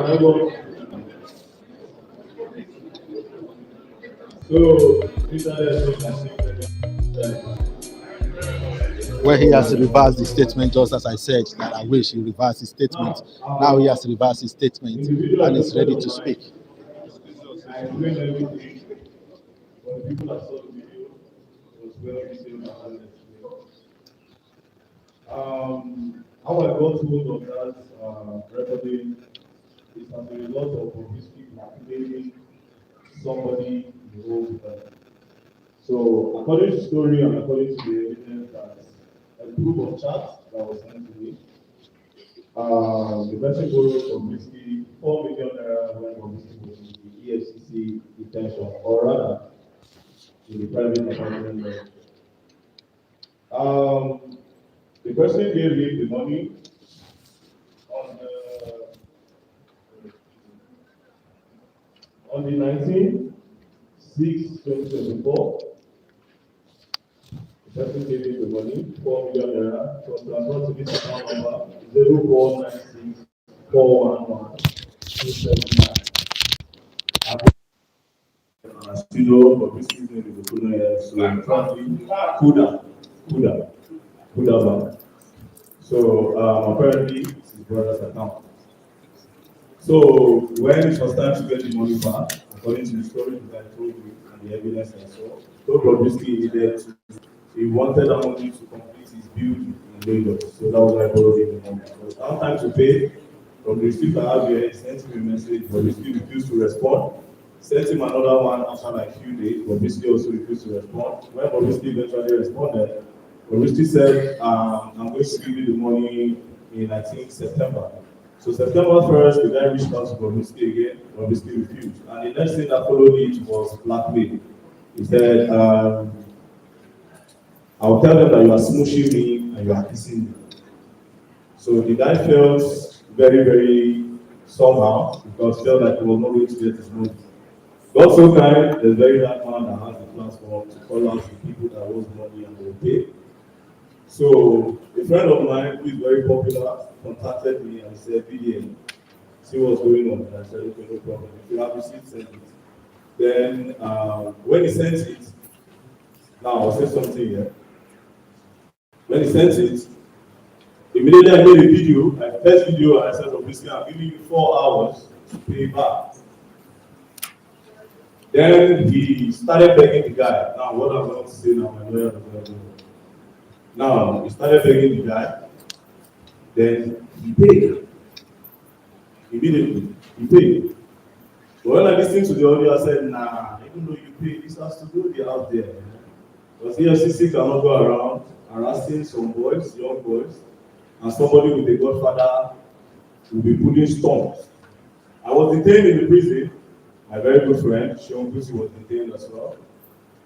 Where he has reversed the statement, just as I said, that I wish he reversed his statement. Now he has reversed his statement and is ready to speak. I explained everything, but the people that saw the video was well detailed and how I got hold of that recording is as a result of Bobrisky blackmailing somebody in the whole time. So, according to the story and according to the evidence that a group of chats that was sent to me, the person borrowed from Bobrisky 4 million naira when Bobrisky was in the EFCC detention, or rather, in the private apartment. The person gave me the money on the 19/6/2024. The person gave me the money, 4 million naira, was transferred to this account number 0496 411 279. As you know, but this is name is Okunoye, so probably Kuda Bank. So apparently it's his brother's account. So when it was time to get the money back, according to the story that I told you and the evidence I saw, so Bobrisky needed to, he wanted that money to complete his build in Lagos. So that was why I borrowed him the money. So it's now time to pay. Bobrisky I have here, he sent him a message, Bobrisky refused to respond. Sent him another one after like a few days, Bobrisky also refused to respond. When Bobrisky eventually responded, Bobrisky said, I'm going to give you the money in, I think, September. So September 1st, the guy reached out to Bobrisky again, Bobrisky refused. And the next thing that followed it was blackmail. He said, I'll tell them that you are smooshing me and you are kissing me. So the guy felt very, very somehow, because he felt like he was not going to get his money. God so kind, there's Verydarkman that has the platform to call out the people that owes money and will pay. So a friend of mine who is very popular contacted me and said, BDN, see what's going on. And I said, okay, no problem. If you have received, send it. Then when he sent it, now I'll say something here. When he sent it, immediately I made a video, my first video, and I said, Bobrisky, I'm giving you 4 hours to pay back. Then he started begging the guy. Now, what I'm going to say now, my lawyer is going to do. Now, he started begging the guy. Then he paid. Immediately, he paid. But when I listened to the audio, I said, nah, even though you pay, this has to go out there. Because EFCC cannot go around harassing some boys, young boys, and somebody with a godfather will be putting stones. I was detained in the prison. My very good friend, Sean Pussy, was detained as well.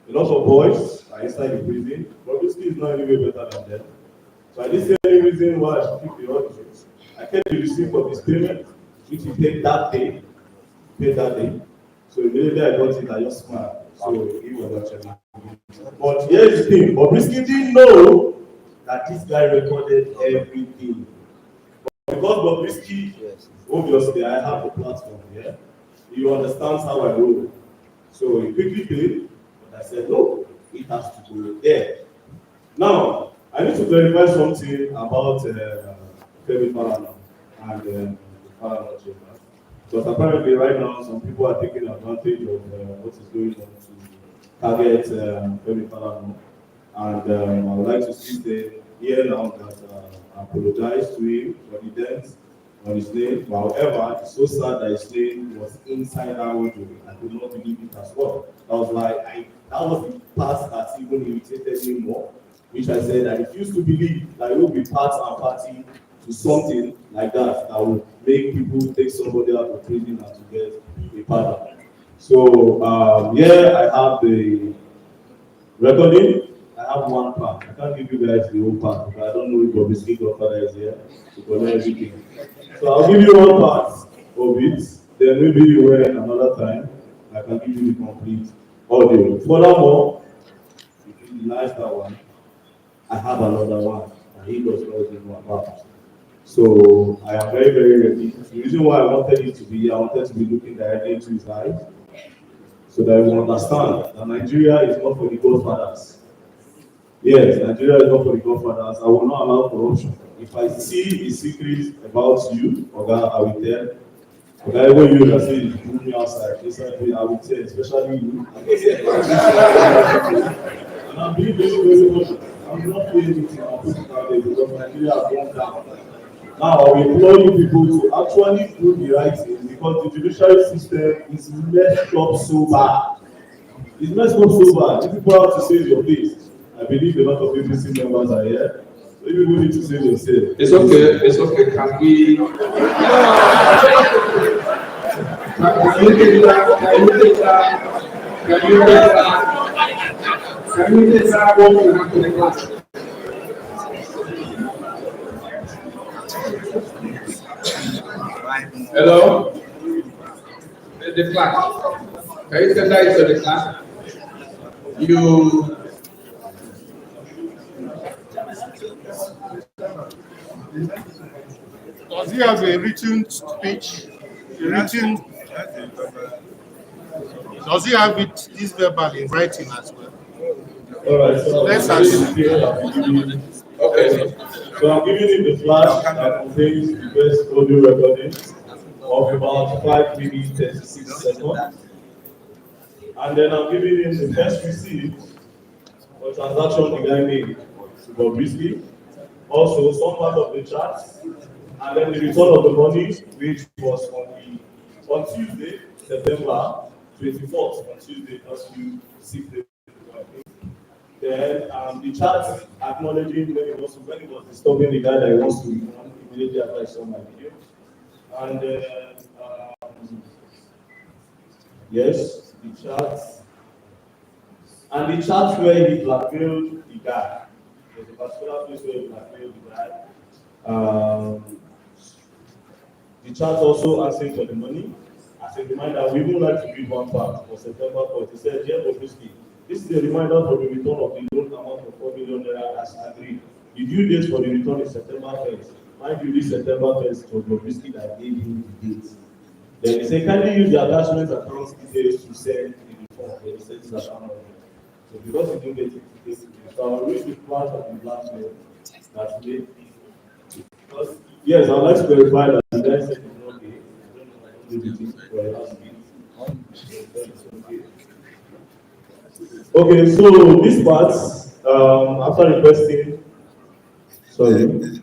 A lot of boys are inside the prison. Bobrisky is not any way better than them. So I didn't see any reason why I should keep the audience. I kept the receipt of his payment, which he paid that day. So immediately I got it, I just smiled. So he was actually. But here's the thing, Bobrisky didn't know that this guy recorded everything. But because Bobrisky, obviously I have the platform here, he understands how I roll. So he quickly paid, but I said, no, it has to go there. Now, I need to verify something about Femi Falana and the Falana chamber. Because apparently right now, some people are taking advantage of what is going on to target Femi Falana. And I would like to sit here now that I apologize to him for the dents on his name. However, it's so sad that his name was inside that audio. I could not believe it as well. That was the part that even irritated me more, which I said I refuse to believe that it will be part and party to something like that that will make people take somebody out of prison and to get a pardon. So here I have the recording. I have one part. I can't give you guys the whole part because I don't know if Bobrisky Godfather is here to collect everything. So I'll give you one part of it. Then maybe you will another time. I can give you the complete audio. Furthermore, if you like that one, I have another one, and he does not even know about it. So I am very, very ready. The reason why I wanted it to be, I wanted to be looking directly into his eyes so that we understand that Nigeria is not for the godfathers. Yes, Nigeria is not for the godfathers. I will not allow corruption. If I see a secret about you, Oga, I will tell. Oga, even you that say you put me outside, I will tell, especially you. And I'm being very, very honest. I'm not doing anything I'll put it out there because Nigeria has gone down. Now, I will implore you people to actually do the right thing because the judiciary system is messed up so bad. It's messed up so bad. If people have to save your face, I believe a lot of BBC members are here. So you need to save yourself. It's okay. It's okay. Can we? Can you take that? Can you take that? Can you take that? Can you take that one to the class? Hello? The class. Can you send that into the class? You. Does he have a written speech? Does he have it this verbal in writing as well? All right, so Let's ask him. Okay. So I'm giving him the flash that contains the best audio recording of about 5 minutes 36 seconds. And then I'm giving him the first receipt for transaction the guy made to Bobrisky. Also some part of the chart, and then the return of the money, which was on Tuesday, September 24th, on Tuesday, just few 6 days ago, I think. Then the chart acknowledging when he was disturbing the guy that he wants to return immediately after I saw my video. And yes, the chart. And the chart where he blackmailed the guy. There's a particular place where he blackmailed the guy. The chart also asking for the money. As a reminder, we would like to read one part for September 4th. He said, "Dear Bobrisky, this is a reminder for the return of the loan amount of 4 million naira as agreed. The due date for the return is September 1st. Mind you, this September 1st was Bobrisky that gave him the date. Then he said, kindly use the attachment account details to send the return. Then he said, this account. So because he didn't get it, so I'll read the part of the last mail that made it. Because, yes, I'd like to verify that the guy said it's not okay. I don't know for the last week. Okay, so this part, after requesting, sorry.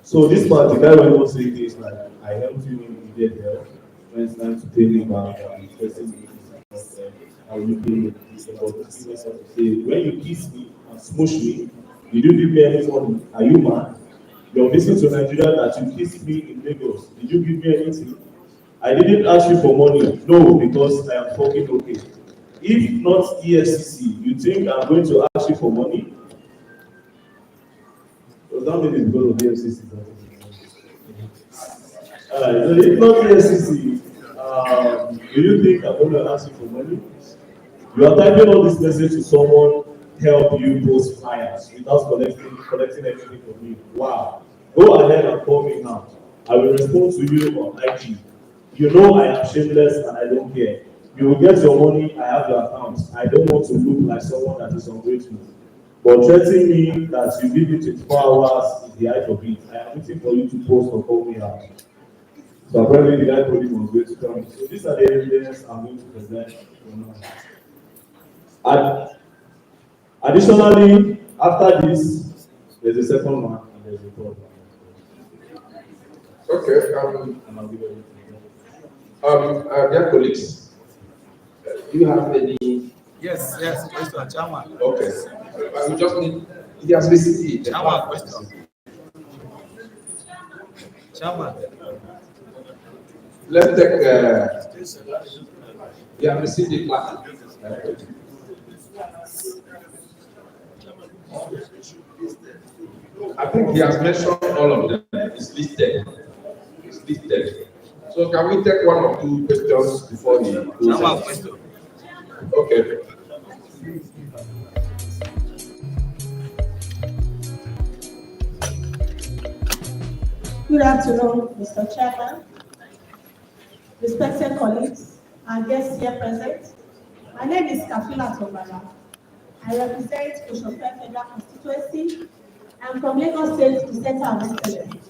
So this part, the guy went on saying things like, I helped you when you needed help. When it's time to pay me back, I'm requesting me, I will pay you. When you kiss me and smush me, did you give me any money? Are you mad? You're visiting to Nigeria that you kissed me in Lagos. Did you give me anything? I didn't ask you for money. No, because I am fucking okay. If not EFCC, you think I'm going to ask you for money? Does that mean it's because of EFCC? So if not EFCC, do you think I'm going to ask you for money? You are typing all this message to someone help you post fires without collecting anything from me. Wow. Go ahead and call me now. I will respond to you on IG. You know I am shameless and I don't care. You will get your money, I have your account. I don't want to look like someone that is ungrateful. But threatening me that you give me 24 hours is the height of it. I am waiting for you to post or call me out. So apparently the guy told him was going to come. So these are the evidence I'm going to present. Additionally, after this, there's a second one and there's a third one. Okay. And I'll give everything. Dear colleagues, do you have any? Yes, Mr. Chairman. Okay. I will just need. He has received it. Chairman, question. Chairman. Let's take. You have received the plan. I think he has mentioned all of them. It's listed. It's listed. So can we take one or two questions before he goes? Question. Okay. Good afternoon, Mr. Chairman, respected colleagues, and guests here present. My name is Kafila Tobala. I represent Oshope Federal Constituency. I'm from Lagos State, the Center of Excellence.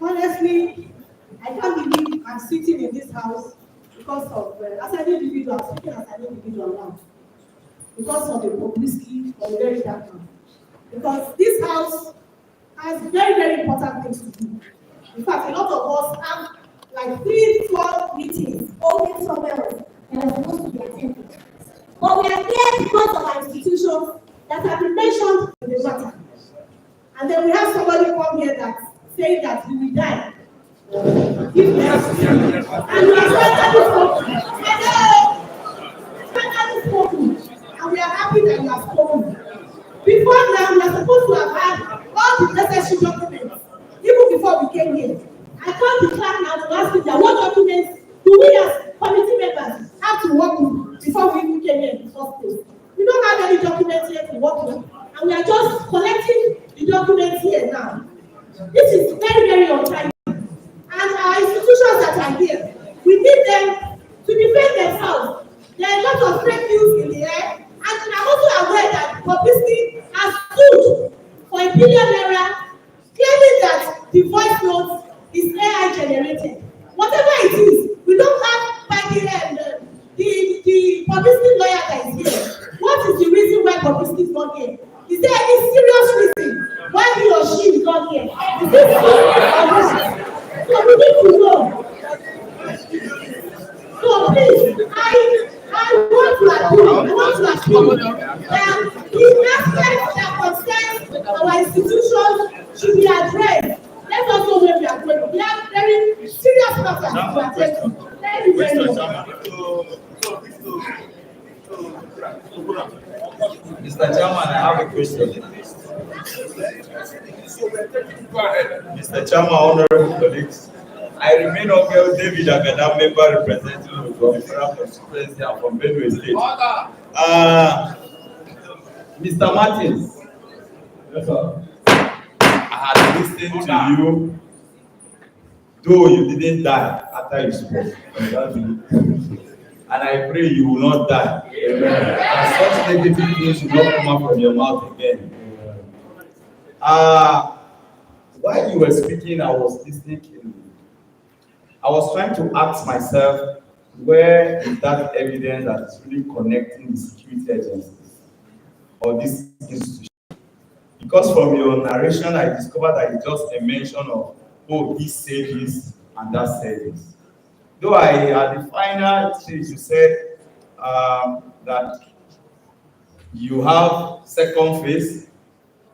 Honestly, I can't believe I'm sitting in this house because of, as an individual, speaking as an individual now, because of the Bobrisky or the Verydarkman. Because this house has very, very important things to do. In fact, a lot of us have like 3-4 meetings only somewhere else that are supposed to be attended. But we are here because of our institutions that have been mentioned in the matter. And then we have somebody come here that saying that we will die. And we are finally spoken. And we are happy that you have spoken. Before now, we are supposed to have had all the necessary documents, even before we came here. I called the clerk now to ask him that what documents do we as committee members have to work with before we even came here in the first place. We don't have any documents here to work with, and we are just collecting the documents here now. This is very, very untimely. And our institutions that are here, we need them to defend themselves. There are a lot of fake news in the air. And I'm also aware that Bobrisky has stood for $1 billion, claiming that the voice note is AI generated. Whatever it is, we don't have the Bobrisky lawyer that is here. What is the reason why Bobrisky is not here? Is there any serious reason why he or she is not here? Is this so we need to know. So please, I want to assure that the aspects that concern our institutions should be addressed. Let us know where we are going. We have very serious matters to attend to. Thank you very much. Mr. Chairman, I have a question. Mr. Chairman, honorable colleagues, I remain Uncle David Agada, member representing the Federal Constituency from Benue State. Mr. Martins, yes, sir. I had listened to you, though you didn't die after you spoke. And I pray you will not die. Amen. And such negative things should not come out from your mouth again. While you were speaking, I was listening. I was trying to ask myself, where is that evidence that is really connecting the security agencies or this institution? Because from your narration, I discovered that it's just a mention of, oh, he said this and that said this. Though at the final stage, you said that you have second phase,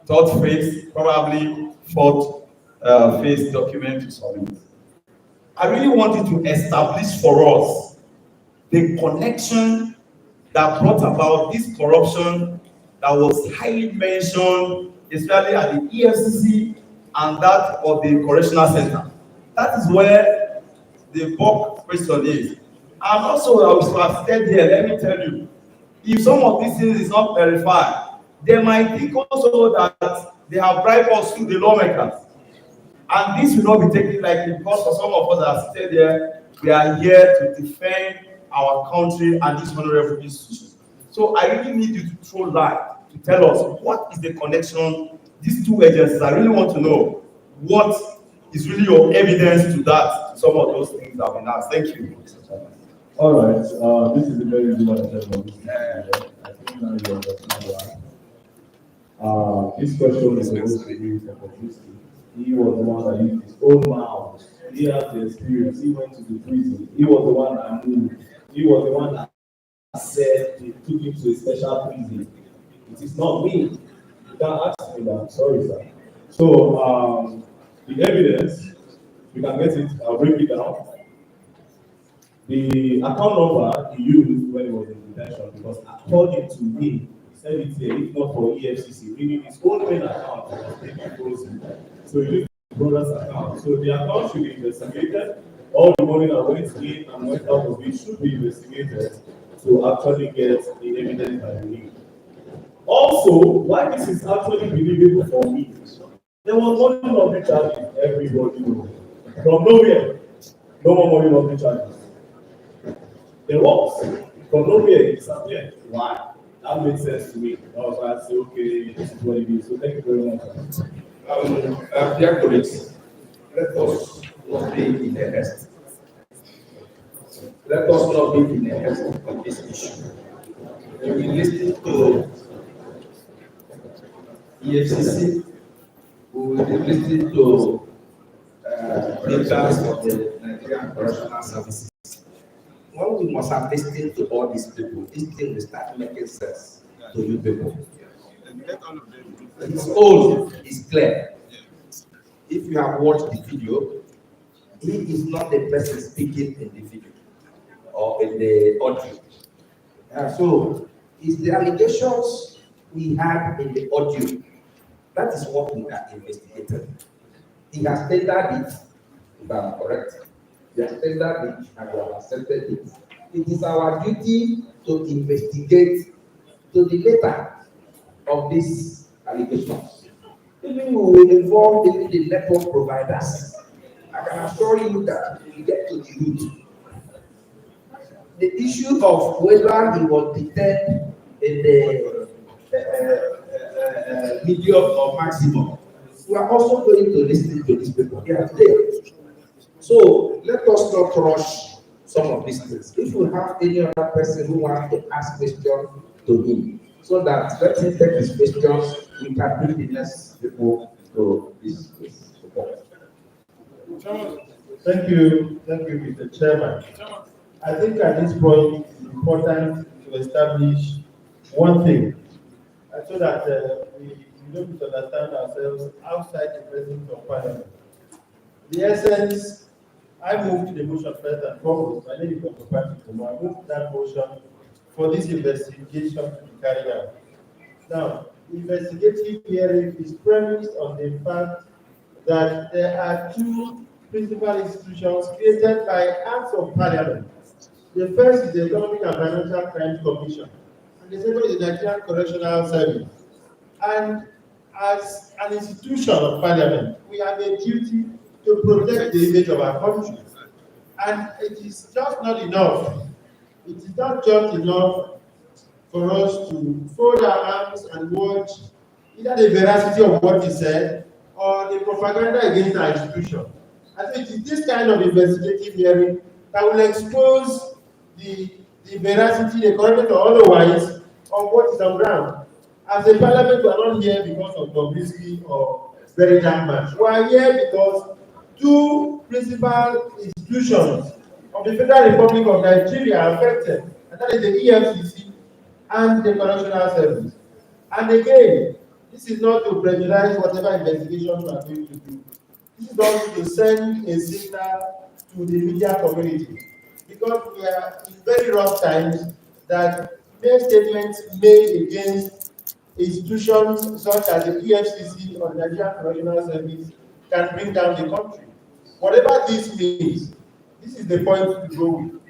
third phase, probably fourth phase document to submit. I really wanted to establish for us the connection that brought about this corruption that was highly mentioned, especially at the EFCC and that of the Correctional Center. That is where the bulk question is. And also, I was said here, let me tell you, if some of these things is not verified, they might think also that they have bribed us through the lawmakers. And this will not be taken lightly because for some of us that are seated here, we are here to defend our country and this honorable institution. So I really need you to throw light to tell us what is the connection, these two agencies. I really want to know what is really your evidence to that, to some of those things that have been asked. Thank you. All right, this is a very good one. I think now you understand why. This question is supposed to be for Bobrisky. He was the one that used his own mouth. He has the experience. He went to the prison. He was the one that moved. He was the one that said they took him to a special prison. It is not me. You can't ask me that. Sorry, sir. So, the evidence, we can get it, I'll break it down. The account number he used when he was in detention, because according to him, he said it here, if not for EFCC, meaning his own main account was taken frozen. So he used his brother's account. So the account should be investigated. All the money that went in and went out of it should be investigated to actually get the evidence that we need. Also, why this is actually believable for me There was money laundering charges, everybody knows. From nowhere, no more money laundering charges. There was. From nowhere, it disappeared. Why? That made sense to me. That was why I said, okay, this is what it is. So thank you very much. Dear colleagues, let us not be in a haste. Let us not be in a haste on this issue. We will listen to EFCC, we will listen to leaders of the Nigerian Correctional Services. When we must have listened to all these people, this thing will start making sense to you people. It's old, it's clear. If you have watched the video, he is not the person speaking in the video or in the audio. So it's the allegations we had in the audio. That is what we are investigating. He has tendered it, if I'm correct. He has tendered it and we have accepted it. It is our duty to investigate to the letter of these allegations. Even we will involve even the network providers. I can assure you that we will get to the root. The issue of whether he was detained in the medium or maximum, we are also going to listen to these people here today. So let us not rush some of these things. If you have any other person who wants to ask questions to him, so that let him take his questions, we can bring the next people to this report. Thank you, Mr. Chairman. I think at this point it's important to establish one thing, so that we don't misunderstand ourselves outside the presence of Parliament. The essence, I moved the motion first and foremost. My name is Dr. I moved that motion for this investigation to be carried out. Now, the investigative hearing is premised on the fact that there are two principal institutions created by acts of Parliament. The first is the Economic and Financial Crimes Commission, and the second is the Nigerian Correctional Service. And as an institution of Parliament, we have a duty to protect the image of our country. And it is just not enough. It is not just enough for us to fold our arms and watch either the veracity of what is said or the propaganda against our institution. I think it is this kind of investigative hearing that will expose the veracity, the correctness or otherwise of what is on ground. As a Parliament, we are not here because of Bobrisky or Verydarkman. We are here because two principal institutions of the Federal Republic of Nigeria are affected, and that is the EFCC and the Correctional Service. And again, this is not to prejudice whatever investigation we are going to do. This is also to send a signal to the media community, because we are in very rough times that mere statements made against institutions such as the EFCC or the Nigerian Correctional Service can bring down the country. Whatever this means, this is the point to go with.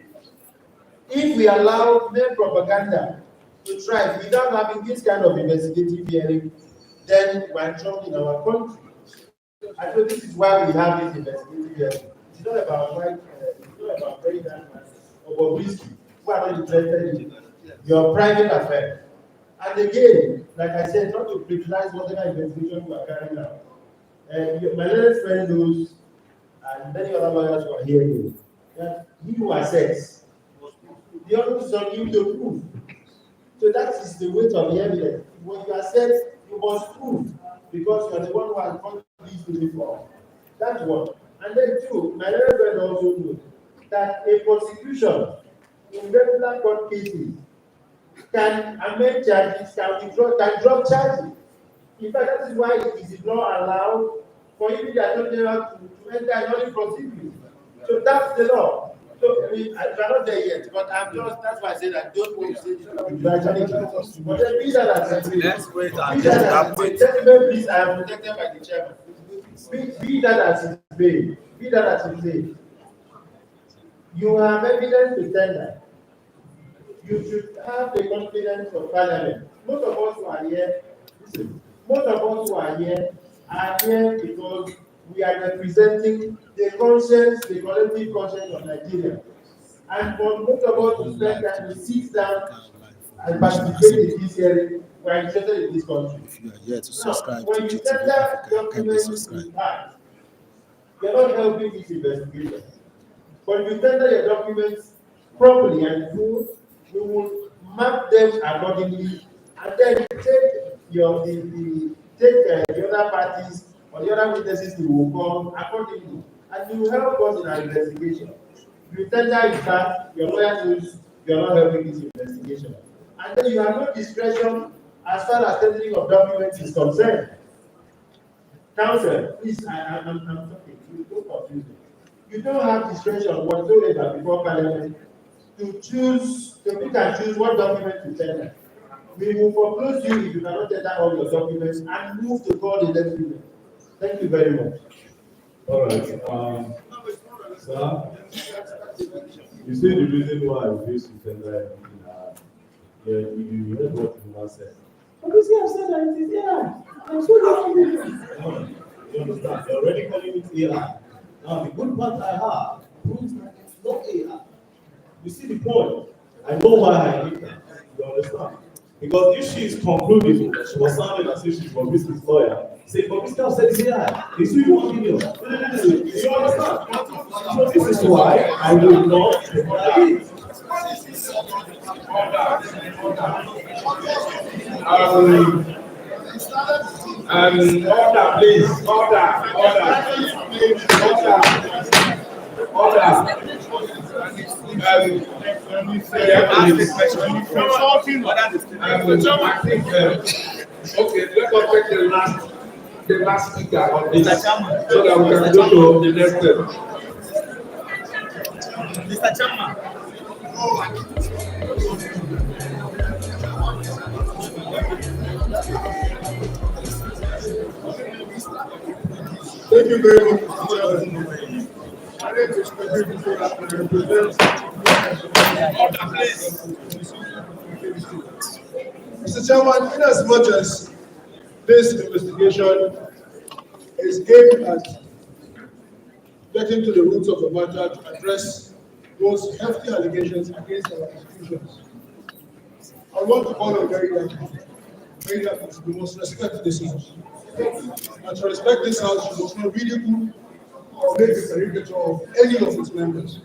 If we allow mere propaganda to thrive without having this kind of investigative hearing, then we are in trouble in our country. I think this is why we have this investigative hearing. It's not about Verydarkman or Bobrisky, who are not interested in your private affair. And again, like I said, not to criticize whatever investigation we are carrying out. My latest friend knows, and many other lawyers who are here know, that he who assess, the onus is on him to prove. So that is the weight of the evidence. When you assess, you must prove, because you are the one who has brought these to the floor. That's one. And then two, my other friend also knows that a prosecution in regular court cases can amend charges, can drop charges. In fact, that is why it is not allowed for even the attorney general to enter another proceeding. So that's the law. So I mean, I'm not there yet, but I'm just, that's why I said I don't want to say this. But then be that as it may. Let's wait and Be that that as it may. Gentlemen, please, I am protected by the chairman. Be that as it may. Be that as it may. You have evidence to tender. You should have the confidence of Parliament. Most of us who are here, listen, most of us who are here are here because we are representing the conscience, the collective conscience of Nigeria. And for most of us to spend time to sit down and participate in this hearing, we are interested in this country. If you are here to subscribe When to you GTV tender Africa, kindly documents subscribe. in part, you're not helping this investigation. But if you tender your documents properly and full, we will map them accordingly, and then take the other parties or the other witnesses we will call accordingly, and you will help us in our investigation. If you tender in part, your lawyer knows you are not helping this investigation, and then you have no discretion as far as tendering of documents is concerned. Counsel, please, I'm talking. You don't confuse me. You don't have discretion whatsoever before Parliament to choose, to pick and choose what document to tender. We will foreclose you if you cannot tender all your documents and move to call the next period. Thank you very much. All right. Sir, you see the reason why I refuse to tender you heard what you said. Obviously, I've said that it is AI. I'm so happy. You understand? You're already calling it AI. Now, the good part I have proves that it's not AI. You see the point? I know why I did that. You understand? Because if she is concluding, she was sounding as if she's Bobrisky's lawyer, say Bobrisky said it's AI. It's you one million. You understand? So this is why I will not tender it. Order, please. Okay, let us take the last speaker on this, so that we can go to the next step. Mr. Chairman. Thank you very much. Mr. Chairman, in as much as this investigation is aimed at getting to the roots of the matter to address those hefty allegations against our institutions, I want to call on Verydarkman. Verydarkman, we must respect this house. And to respect this house, you must not ridicule or make a caricature of any of its members.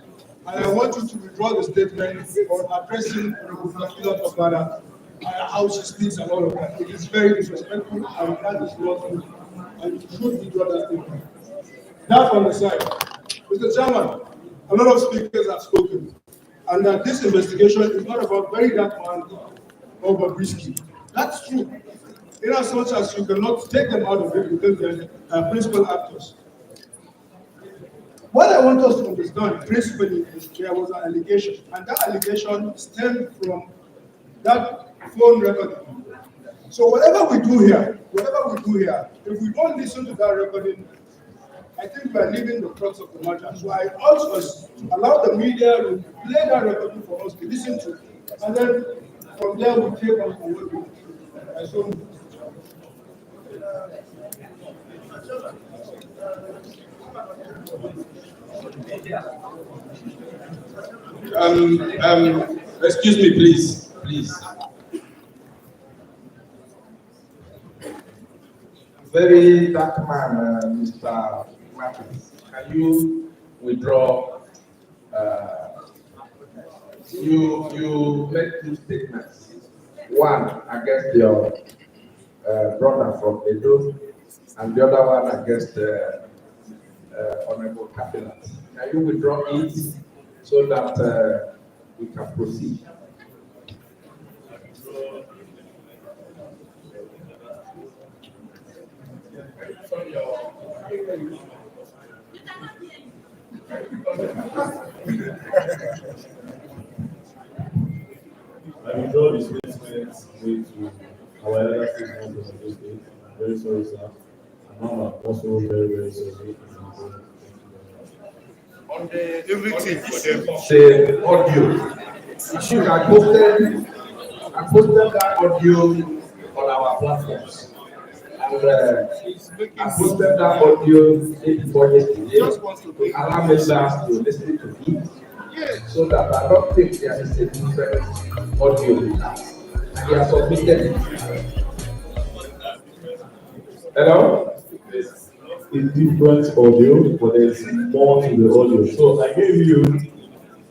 And I want you to withdraw the statement on addressing Mohbad'sfather, how she speaks and all of that. It is very disrespectful, and that is not good. And you should withdraw that statement. That on the side. Mr. Chairman, a lot of speakers have spoken, and that this investigation is not about Verydarkman or Bobrisky. That's true. In as much as you cannot take them out of it because they're principal actors. What I want us to understand principally is there was an allegation, and that allegation stemmed from that phone recording. So whatever we do here, if we don't listen to that recording, I think we are leaving the crux of the matter. So I urge us to allow the media to play that recording for us to listen to, and then from there we take on what we do. I so Excuse me, please. Verydarkman, Mr. Marcus, can you withdraw? You make two statements. One against your brother from Edo, and the other one against Honorable Cabinet. Can you withdraw it so that we can proceed? I withdraw the statement made to our elder statement of this state. I'm very sorry, sir. And I'm also very, very sorry. On the everything for them. The audio. I posted that audio on our platforms. I posted that audio before yesterday to allow members to listen to it, so that I don't think there is a different audio with us. And they are submitted it. Hello? It's different audio, but there's more to the audio. So I gave you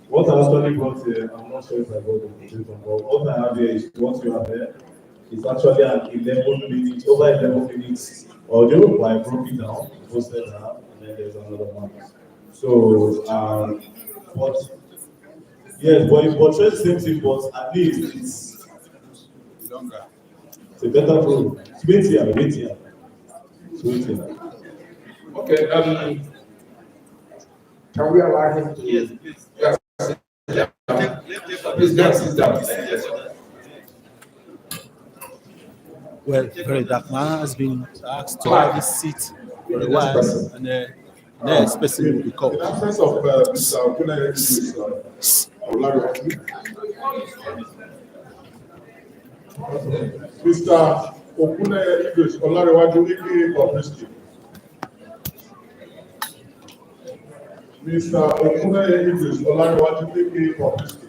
what I actually brought here. I'm not sure if I got the quotation, but what I have here is what you have there. It's actually an 11 minutes, over 11 minutes audio, but I broke it down, posted that, and then there's another one. So, but yes, but it portrays the same thing, but at least it's longer. It's a better program. It's weightier. Okay, can we allow him to? Yes, please. Please, guys, sit down. Well, Verydarkman has been asked to have his seat for a while, and the next person will be called. In the absence of Mr. Okuneye Mr. Okuneye Idris Olarewaju, aka Bobrisky. Mr. Okuneye Idris Olarewaju, aka Bobrisky.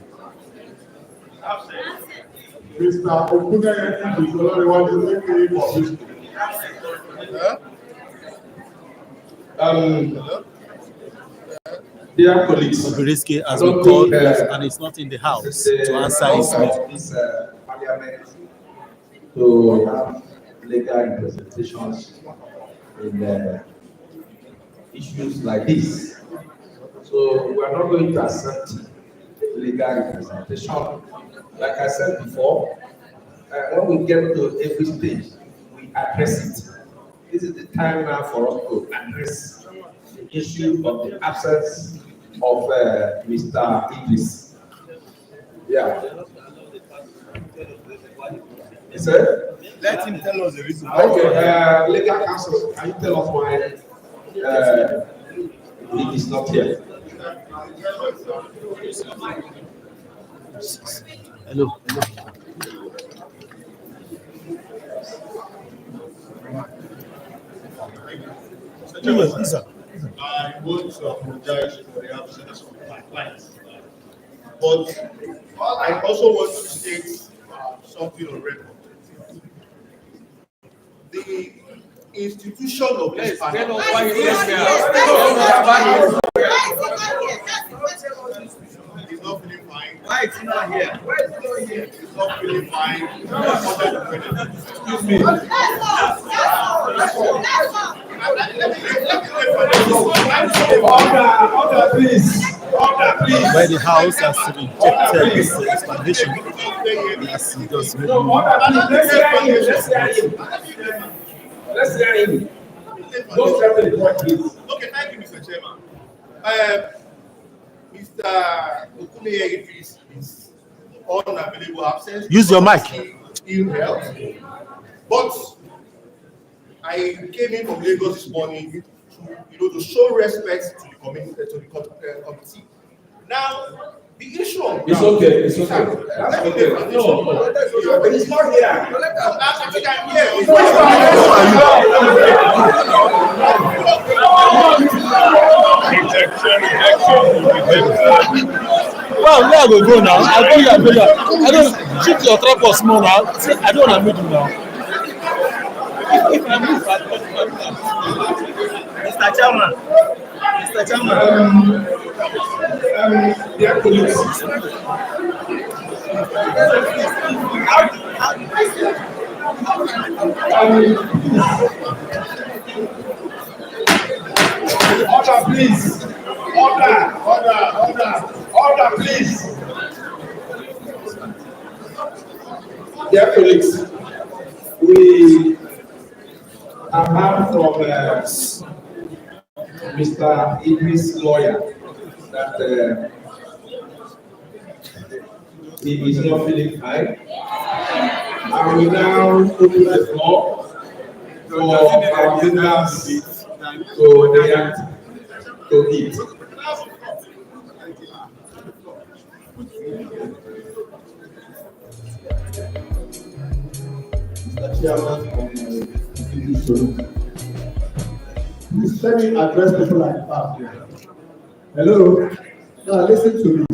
Mr. Okuneye Idris Olarewaju, aka Bobrisky. Dear colleagues, Bobrisky has been called and is not in the house to answer his mail. This parliament to have legal representations in issues like this. So we are not going to accept legal representation. Like I said before, when we get to every stage, we address it. This is the time now for us to address the issue of the absence of Mr. Idris. Yeah. He said? Let him tell us the reason. Okay, legal counsel, can you tell us why he is not here? Hello. Yes, I want to apologize for the absence of my clients. But I also want to state something on record. The institution of this panel. He's not feeling fine. Why is he not here? Why is he not here? He's not feeling fine. Excuse me. Order, please. Where the house has rejected this explanation, as he does maybe. Let's hear him. Don't tell me the point, please. Okay, thank you, Mr. Chairman. Mr. Okuneye Idris is unavailable absence. Use your mic. Ill health. But I came in from Lagos this morning to show respect to the committee. Now, the issue of It's okay. It's okay. That's okay. No, But it's not here. Well, where I go now? I don't shift your tripod small now. See, I don't want to meet you now. Mr. Chairman. Dear colleagues, order, please. Order, please. Dear colleagues, we have heard from Mr. Idris' lawyer that he is not feeling fine. I will now open the floor for our members to react to it. Mr. Chairman, Please let me address people like that here. Hello? Now listen to me.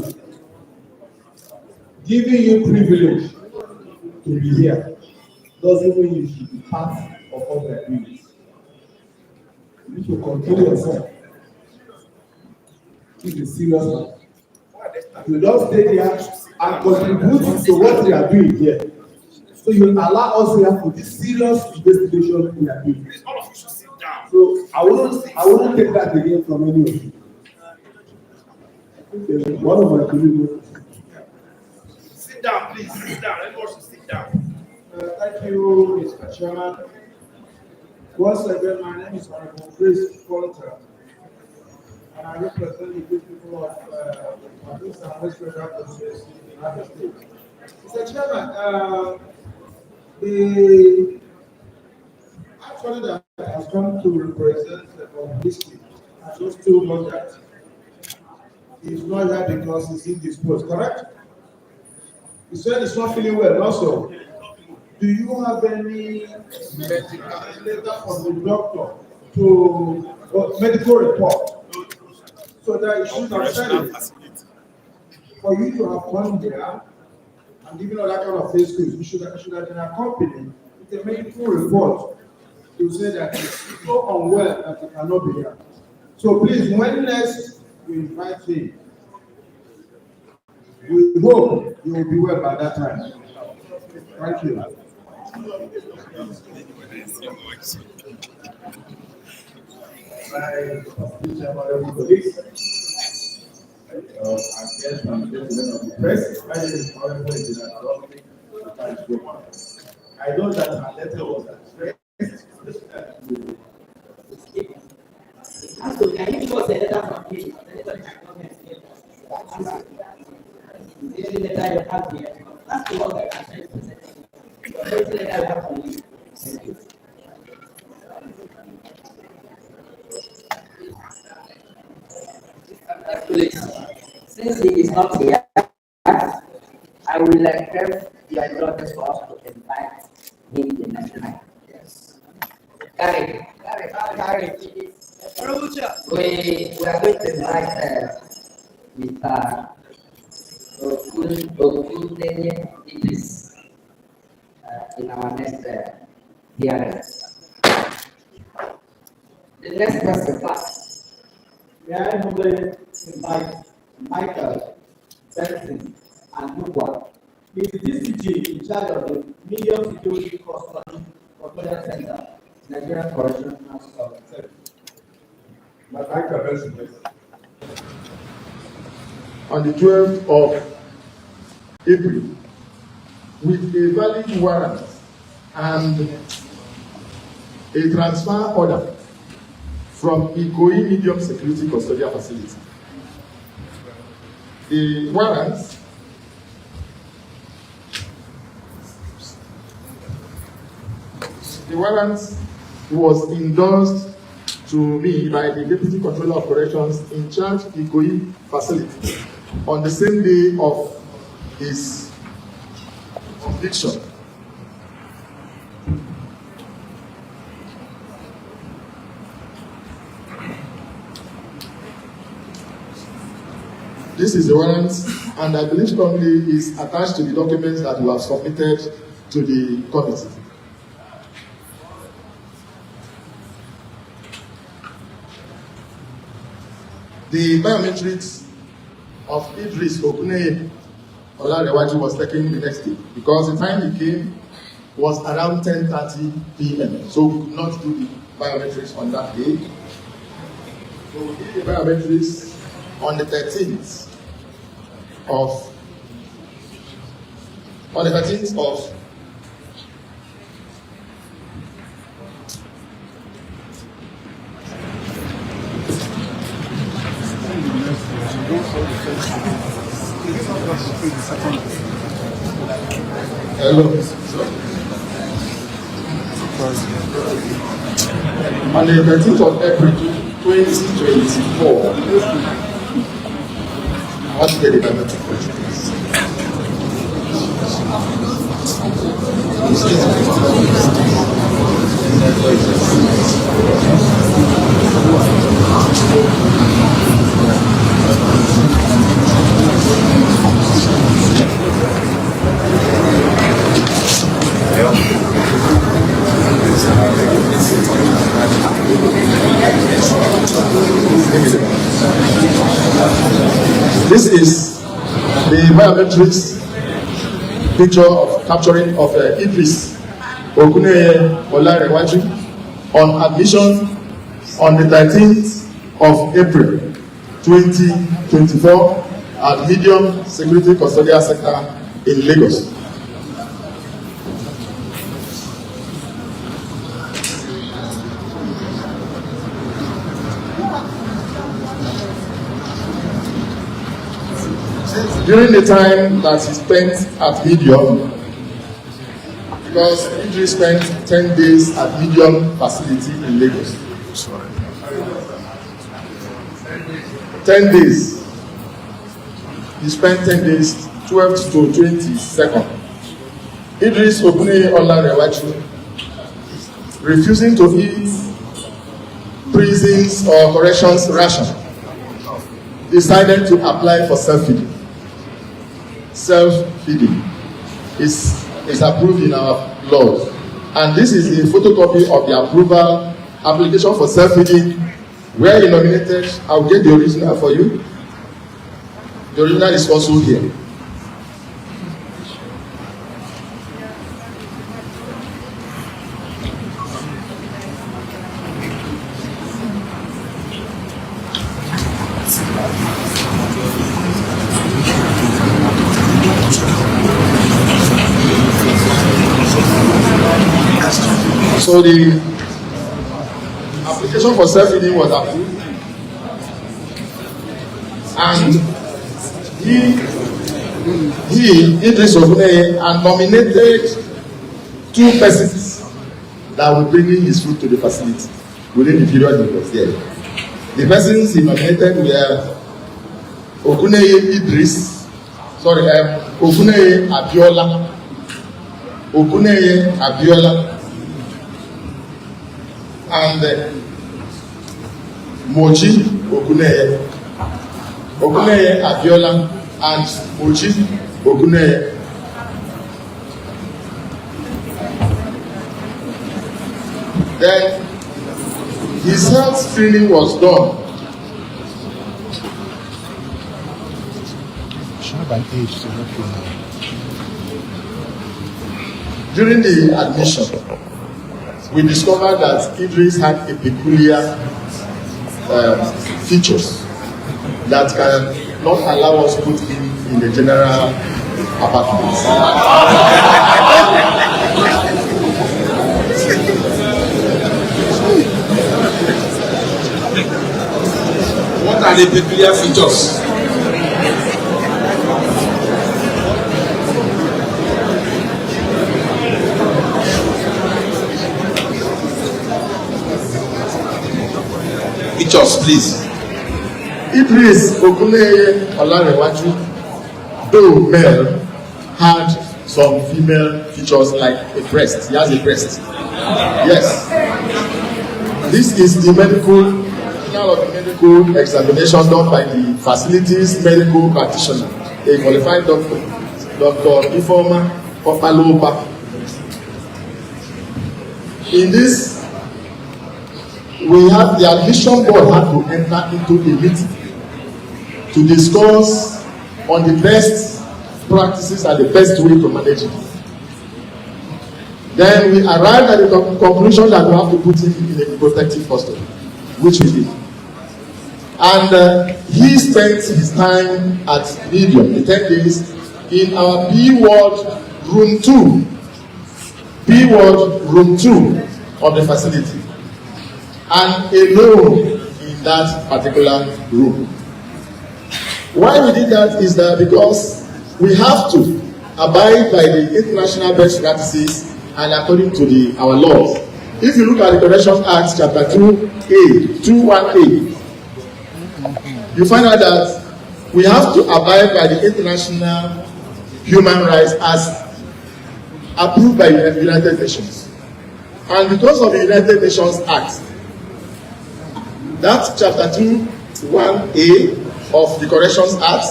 Giving you privilege to be here doesn't mean you should be part of what we're doing. You need to control yourself. It's a serious matter. You don't stay there and contribute to what we are doing here. So you allow us here for this serious investigation we are doing. So I wouldn't take that again from any of you. One of my colleagues. Sit down, please. Sit down. Everyone should sit down. Thank you, Mr. Chairman. Once again, my name is Honorable Contd, and I represent the good people of Bobrisky and Verydarkman in the United States. Mr. Chairman, the actually that has come to represent Bobrisky has just told us that he's not here because he's indisposed, correct? He said he's not feeling well also. Do you have any medical letter from the doctor to medical report so that you should have said it? For you to have gone there and given all that kind of face you should have been accompanied with a medical report to say that he's so unwell that he cannot be here. So please, when next you invite him, we hope you will be well by that time. Thank you. I guess I'm the president of the press. My name is Honorable I know that my letter was addressed. So can you give us a letter from him? This is the letter you have here. That's the one that I sent to you. This is the letter you have from you. Since he is not here, I will request the authorities for us to invite him the next night. Yes. Carry. We are going to invite Mr. Contd in our next hearing. The next person, class. May I humbly invite Michael, Benson, and Lugwa. He is the DCG in charge of the Medium Security Custody Custodial Center, Nigerian Correctional Service. On the 12th of April, with a valid warrant and a transfer order from Ikoyi Medium Security Custodial Facility. The warrant was endorsed to me by the Deputy Controller of Corrections in charge of Ikoyi facility on the same day of his conviction. This is the warrant, and I believe strongly is attached to the documents that you have submitted to the committee. The biometrics of Idris Okuneye Olarewaji was taken the next day because the time he came was around 10:30 p.m. So we could not do the biometrics on that day. So we did the biometrics on the 13th of Hello. On the 13th of April 2024. What is the biometric questions? This is the biometrics picture of capturing of Idris Oguneye Olarewaju on admission on the 13th of April 2024 at Medium Security Custodial Center in Lagos. During the time that he spent at Medium, because Idris spent 10 days at Medium facility in Lagos. 10 days. He spent 10 days, 12th to 22nd. Idris Oguneye Olarewaju, refusing to eat prisons or corrections ration, decided to apply for self-feeding. Self-feeding is approved in our laws, and this is a photocopy of the approval application for self-feeding where he nominated. I'll get the original for you. The original is also here. So the application for self-feeding was approved, and Idris Oguneye, nominated 2 persons that will bring in his food to the facility within the period he was there. The persons he nominated were Oguneye Abiola, and Moji Oguneye Abiola and Moji Oguneye. Then his health screening was done. During the admission, we discovered that Idris had a peculiar features that can not allow us to put him in the general apartment. What are the peculiar features? Features, please. Idris Oguneye Olarewaju, though male, had some female features like a breast. He has a breast. Yes. This is the medical examination done by the facility's medical practitioner, a qualified doctor, Dr. Ifeoma Opaloba. In this, we have the admission board had to enter into a meeting to discuss on the best practices and the best way to manage it. Then we arrived at the conclusion that we have to put him in a protective hostel, which we did. And he spent his time at Medium, the 10 days, in our B-ward room 2. B-ward room 2 of the facility. And alone in that particular room. Why we did that is that because we have to abide by the international best practices and according to our laws. If you look at the Correction Act, chapter 21A, you find out that we have to abide by the international human rights as approved by the United Nations. And because of the United Nations Act, that's chapter 2, 1A of the Corrections Act,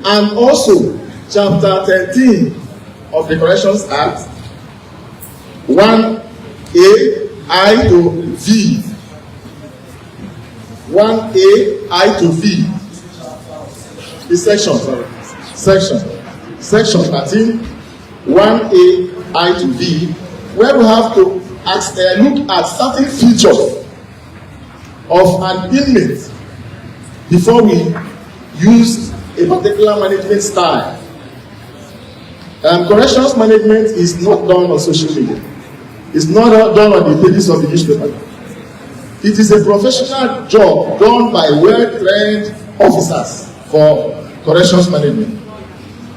and also chapter 13 of the Corrections Act, 1A, I to V. 1A, I to V. The section 13, 1A, I to V, where we have to look at certain features of an inmate before we use a particular management style. Corrections management is not done on social media. It's not done on the pages of the newspaper. It is a professional job done by well-trained officers for corrections management.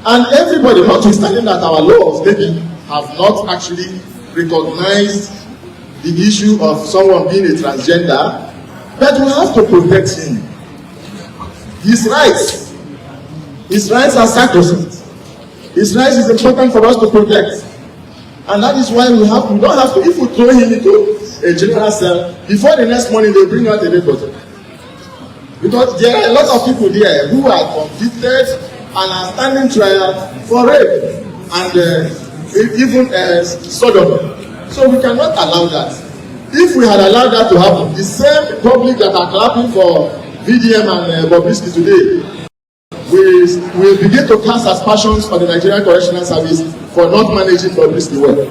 And everybody, notwithstanding that our laws maybe have not actually recognized the issue of someone being a transgender, but we have to protect him. His rights are sacrosanct. His rights is important for us to protect. And that is why we don't have to, if we throw him into a general cell, before the next morning they bring out a dead body. Because there are a lot of people there who are convicted and are standing trial for rape and even sodomy. So we cannot allow that. If we had allowed that to happen, the same public that are clapping for VDM and Bobrisky today will begin to cast aspersions on the Nigerian Correctional Service for not managing Bobrisky well.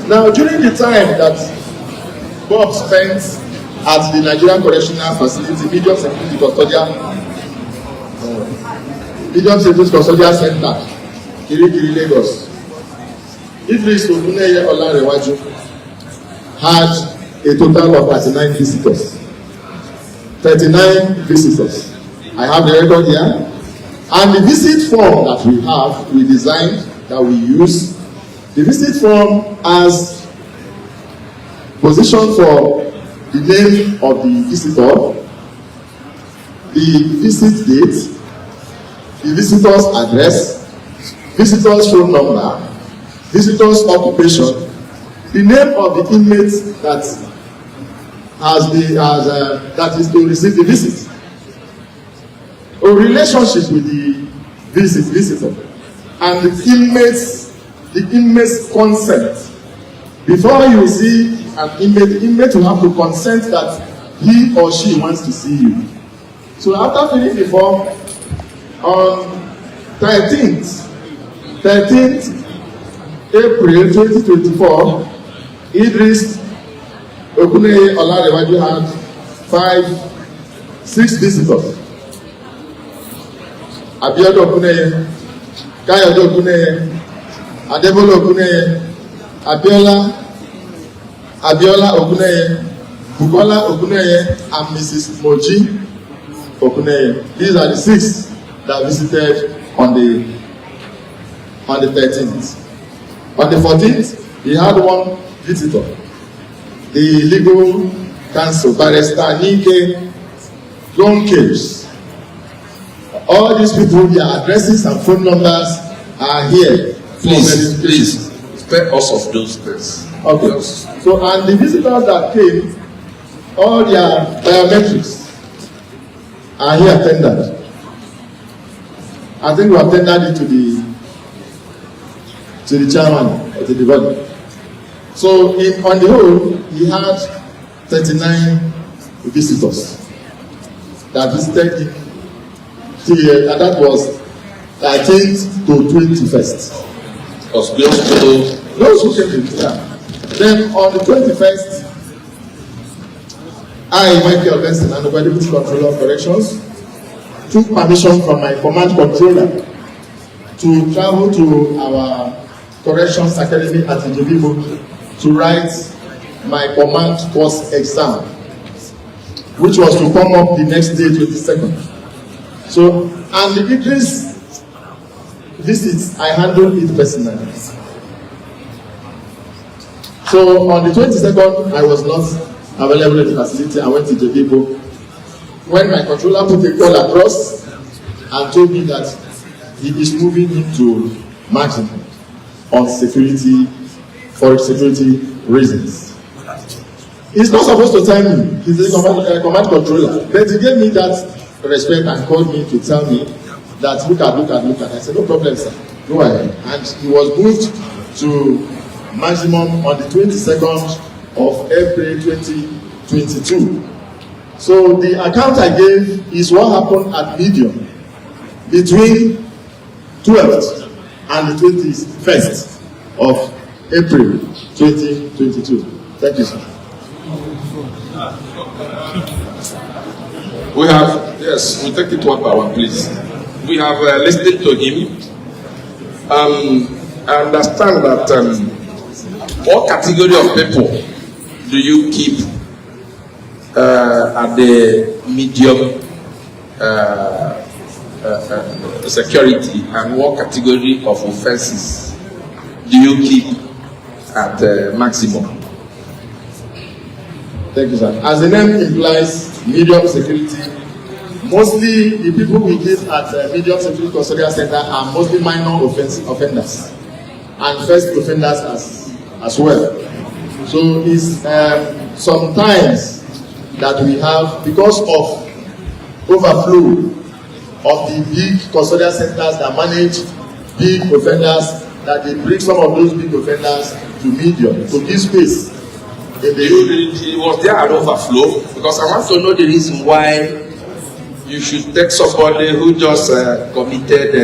Now, during the time that Bob spent at the Nigerian Correctional Facility, Medium Security Custodial Center, Kirikiri, Lagos, Idris Oguneye Olarewaju had a total of 39 visitors. 39 visitors. I have the record here. And the visit form that we have, we designed, that we use, the visit form has position for the name of the visitor, the visit date, the visitor's address, visitor's phone number, visitor's occupation, the name of the inmate that is to receive the visit, a relationship with the visitor, and the inmate's consent. Before you see an inmate, the inmate will have to consent that he or she wants to see you. So after filling the form, on 13th April 2024, Idris Oguneye Olarewaju had 6 visitors. Abiodun Oguneye, Kayode Oguneye, Adebolo Oguneye, Abiola Oguneye, Bukola Oguneye, and Mrs. Moji Oguneye. These are the 6 that visited on the 13th. On the 14th, he had 1 visitor, the legal counsel, Barrister Nike Gonkes. All these people, their addresses and phone numbers are here. Please, spare us of those things. Okay. So, and the visitors that came, all their biometrics are here tendered. I think we have tendered it to the chairman of the body. So, on the whole, he had 39 visitors that visited him, and that was 13th to 21st. Those who came to the town. Then on the 21st, I, Michael Benson, and the Deputy Controller of Corrections, took permission from my command controller to travel to our Corrections Academy at Ijebibo to write my command course exam, which was to come up the next day, 22nd. So, and the Idris visits, I handled it personally. So on the 22nd, I was not available at the facility. I went to the depot. When my controller put a call across and told me that he is moving into maximum on security, for security reasons. He's not supposed to tell me. He's a command controller. But he gave me that respect and called me to tell me that look at. I said, no problem, sir. Go ahead. And he was moved to maximum on the 22nd of April 2022. So the account I gave is what happened at medium between 12th and the 21st of April 2022. Thank you, sir. We have, yes, we'll take it one by one, please. We have listened to him. I understand that what category of people do you keep at the medium security, and what category of offenses do you keep at maximum? Thank you, sir. As the name implies, medium security, mostly the people we give at medium security custodial center are mostly minor offenders and first offenders as well. So it's sometimes that we have, because of overflow of the big custodial centers that manage big offenders, that they bring some of those big offenders to medium to give space. Was there an overflow? Because I want to know the reason why you should take somebody who just committed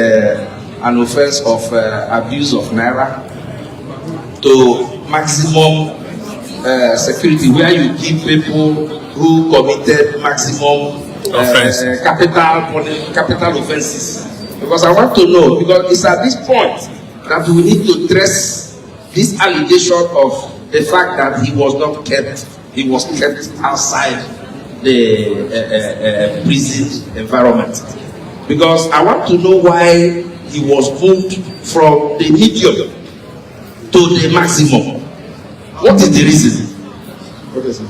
an offense of abuse of naira to maximum security, where you give people who committed maximum capital offenses. Because I want to know, because it's at this point that we need to trace this allegation of the fact that he was kept outside the prison environment. Because I want to know why he was moved from the medium to the maximum. What is the reason? Okay, sir.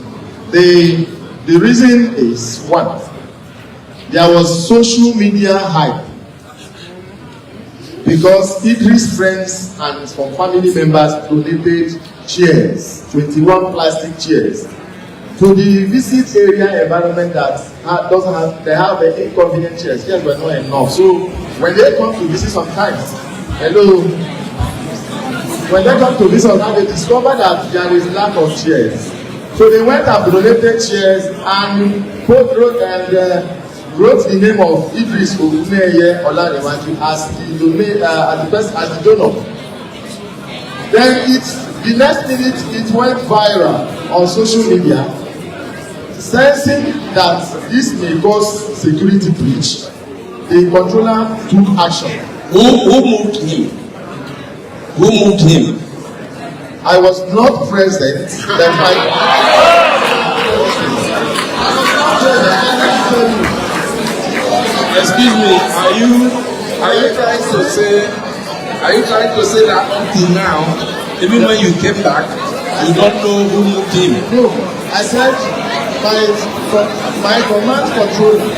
The reason is, one, there was social media hype. Because Idris' friends and some family members donated chairs, 21 plastic chairs, to the visit area environment that doesn't have, they have the inconvenient chairs. Chairs were not enough. So when they come to visit sometimes, when they come to visit sometimes, they discover that there is lack of chairs. So they went and donated chairs and both wrote the name of Idris Oguneye Olanewaju as the donor. Then the next minute it went viral on social media, sensing that this may cause security breach. The controller took action. Who moved him? Who moved him? I was not present. Excuse me, are you trying to say that until now, even when you came back, you don't know who moved him? No, I said my command controller.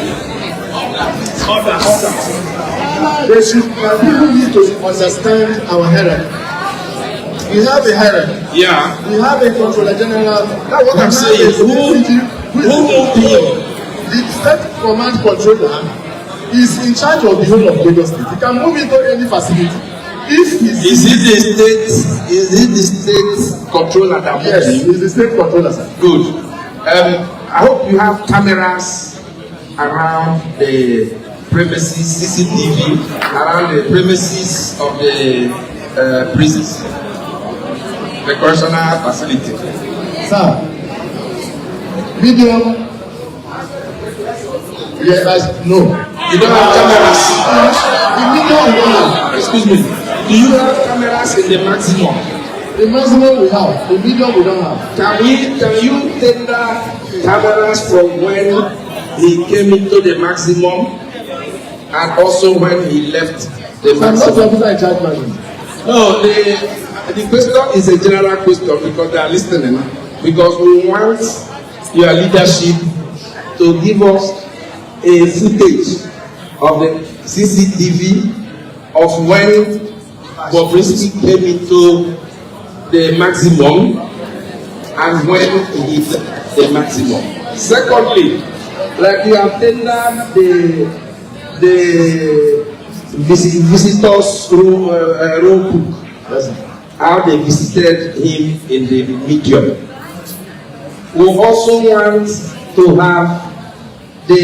People need to understand our hierarchy. We have a hierarchy. Yeah. We have a controller general. That's what I'm saying. Who moved him? The state command controller is in charge of the whole of Lagos State. He can move into any facility. Is it the state controller that moved him? Yes, he's the state controller, sir. Good. I hope you have cameras around the premises, CCTV around the premises of the prisons, the correctional facility. Sir, video. Yes, no. You don't have cameras. The video. Excuse me. Do you have cameras in the maximum? The maximum we have, the medium we don't have. Can you tender cameras from when he came into the maximum and also when he left the maximum? I'm not the officer in charge, man. No, the question is a general question because they are listening. Because we want your leadership to give us a footage of the CCTV of when Bobrisky came into the maximum and when he hit the maximum. Secondly, like you have tendered the visitors room book, how they visited him in the medium. We also want to have the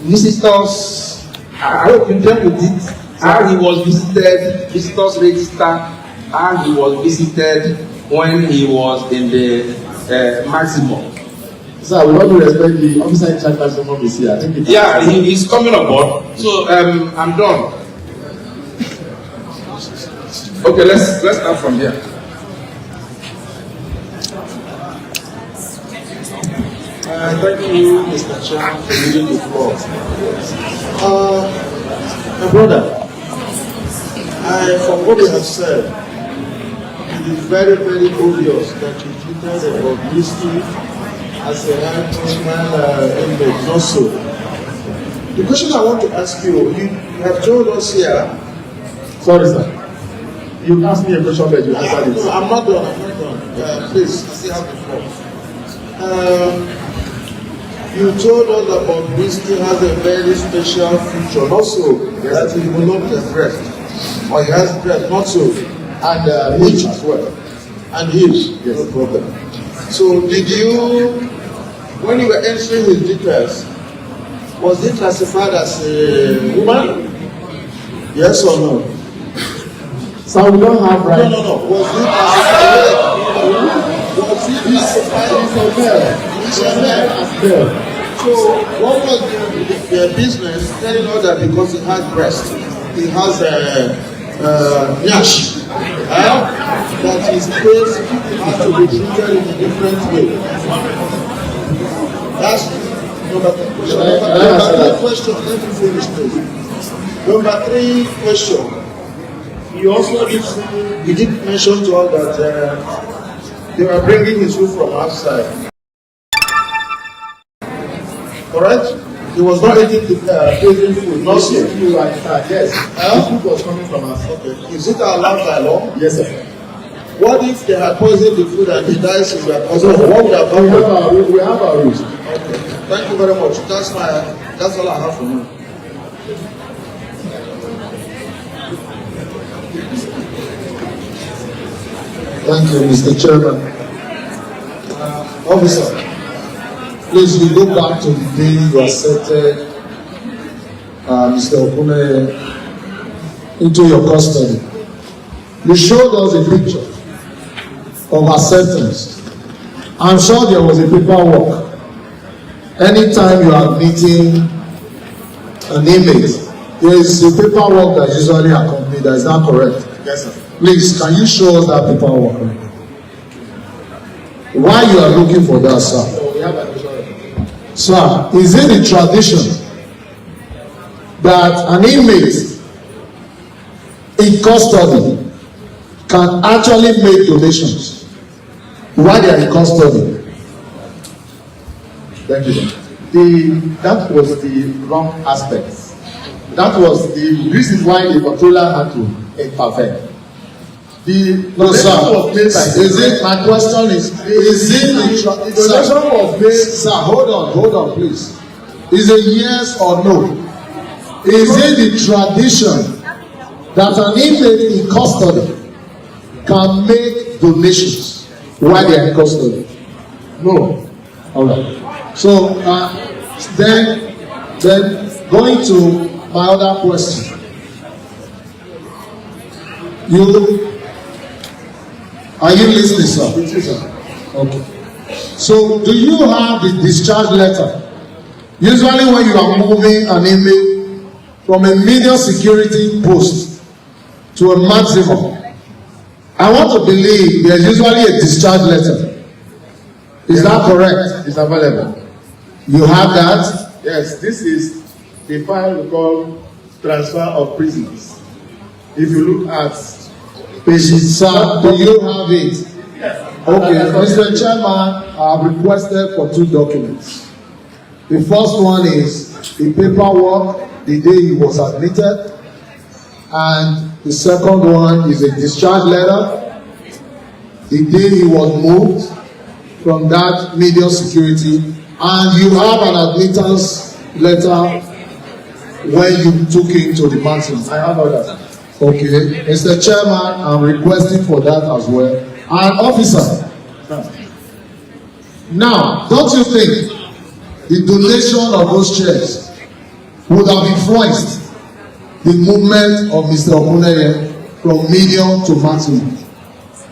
visitors, I hope you dealt with it, how he was visited, visitors register, how he was visited when he was in the maximum. Sir, we want to respect the officer in charge maximum is here. I think yeah, he's coming aboard. So I'm done. Okay, let's start from here. Thank you, Mr. Chairman, for leading the floor. My brother, from what you have said, it is very, very obvious that you treated Bobrisky as a high-profile inmate, not so. The question I want to ask you, you have told us here. Sorry, sir. You asked me a question, but you answered it. No, I'm not done. Please, I still have the floor. You told us that Bobrisky has a very special feature, not so, that he will not get breast, or he has breast, not so, and hip as well, and hips, yes, no problem. So did you, when you were entering his details, was he classified as a woman? Yes or no? So we don't have right. No. Was he classified as a male? So what was the business telling us that because he has breast, he has nyash, that his face has to be treated in a different way? That's number 3 question. Let me finish, please. Number 3 question. You also did mention to us that they were bringing his food from outside. Correct? He was not eating the prison food, not so. Yes. The food was coming from us. Okay. Is it allowed by law? Yes, sir. What if they had poisoned the food and he dies in their poison? What would have happened? We have our rules. Okay. Thank you very much. That's all I have for you. Thank you, Mr. Chairman. Officer, please, we go back to the day you accepted Mr. Okune into your custody. You showed us a picture of acceptance. I'm sure there was a paperwork. Anytime you are meeting an inmate, there is a paperwork that usually accompanies that. Is that correct? Yes, sir. Please, can you show us that paperwork? Why you are looking for that, sir? Sir, is it the tradition that an inmate in custody can actually make donations while they are in custody? Thank you. That was the wrong aspect. That was the reason why the controller had to intervene. No, sir. Is it? My question is it the donation was made? Sir, hold on, please. Is it yes or no? Is it the tradition that an inmate in custody can make donations while they are in custody? No. All right. So then going to my other question. Are you listening, sir? Okay. So, do you have the discharge letter? Usually, when you are moving an inmate from a medium security post to a maximum, I want to believe there's usually a discharge letter. Is that correct? It's available. You have that? Yes, this is the file we call transfer of prisoners. If you look at Sir, do you have it? Okay, Mr. Chairman, I have requested for 2 documents. The first one is the paperwork the day he was admitted, and the second one is a discharge letter the day he was moved from that medium security, and you have an admittance letter when you took him to the mountain. I have all that. Okay, Mr. Chairman, I'm requesting for that as well. And officer, now, don't you think the donation of those chairs would have influenced the movement of Mr. Okuneye from medium to maximum?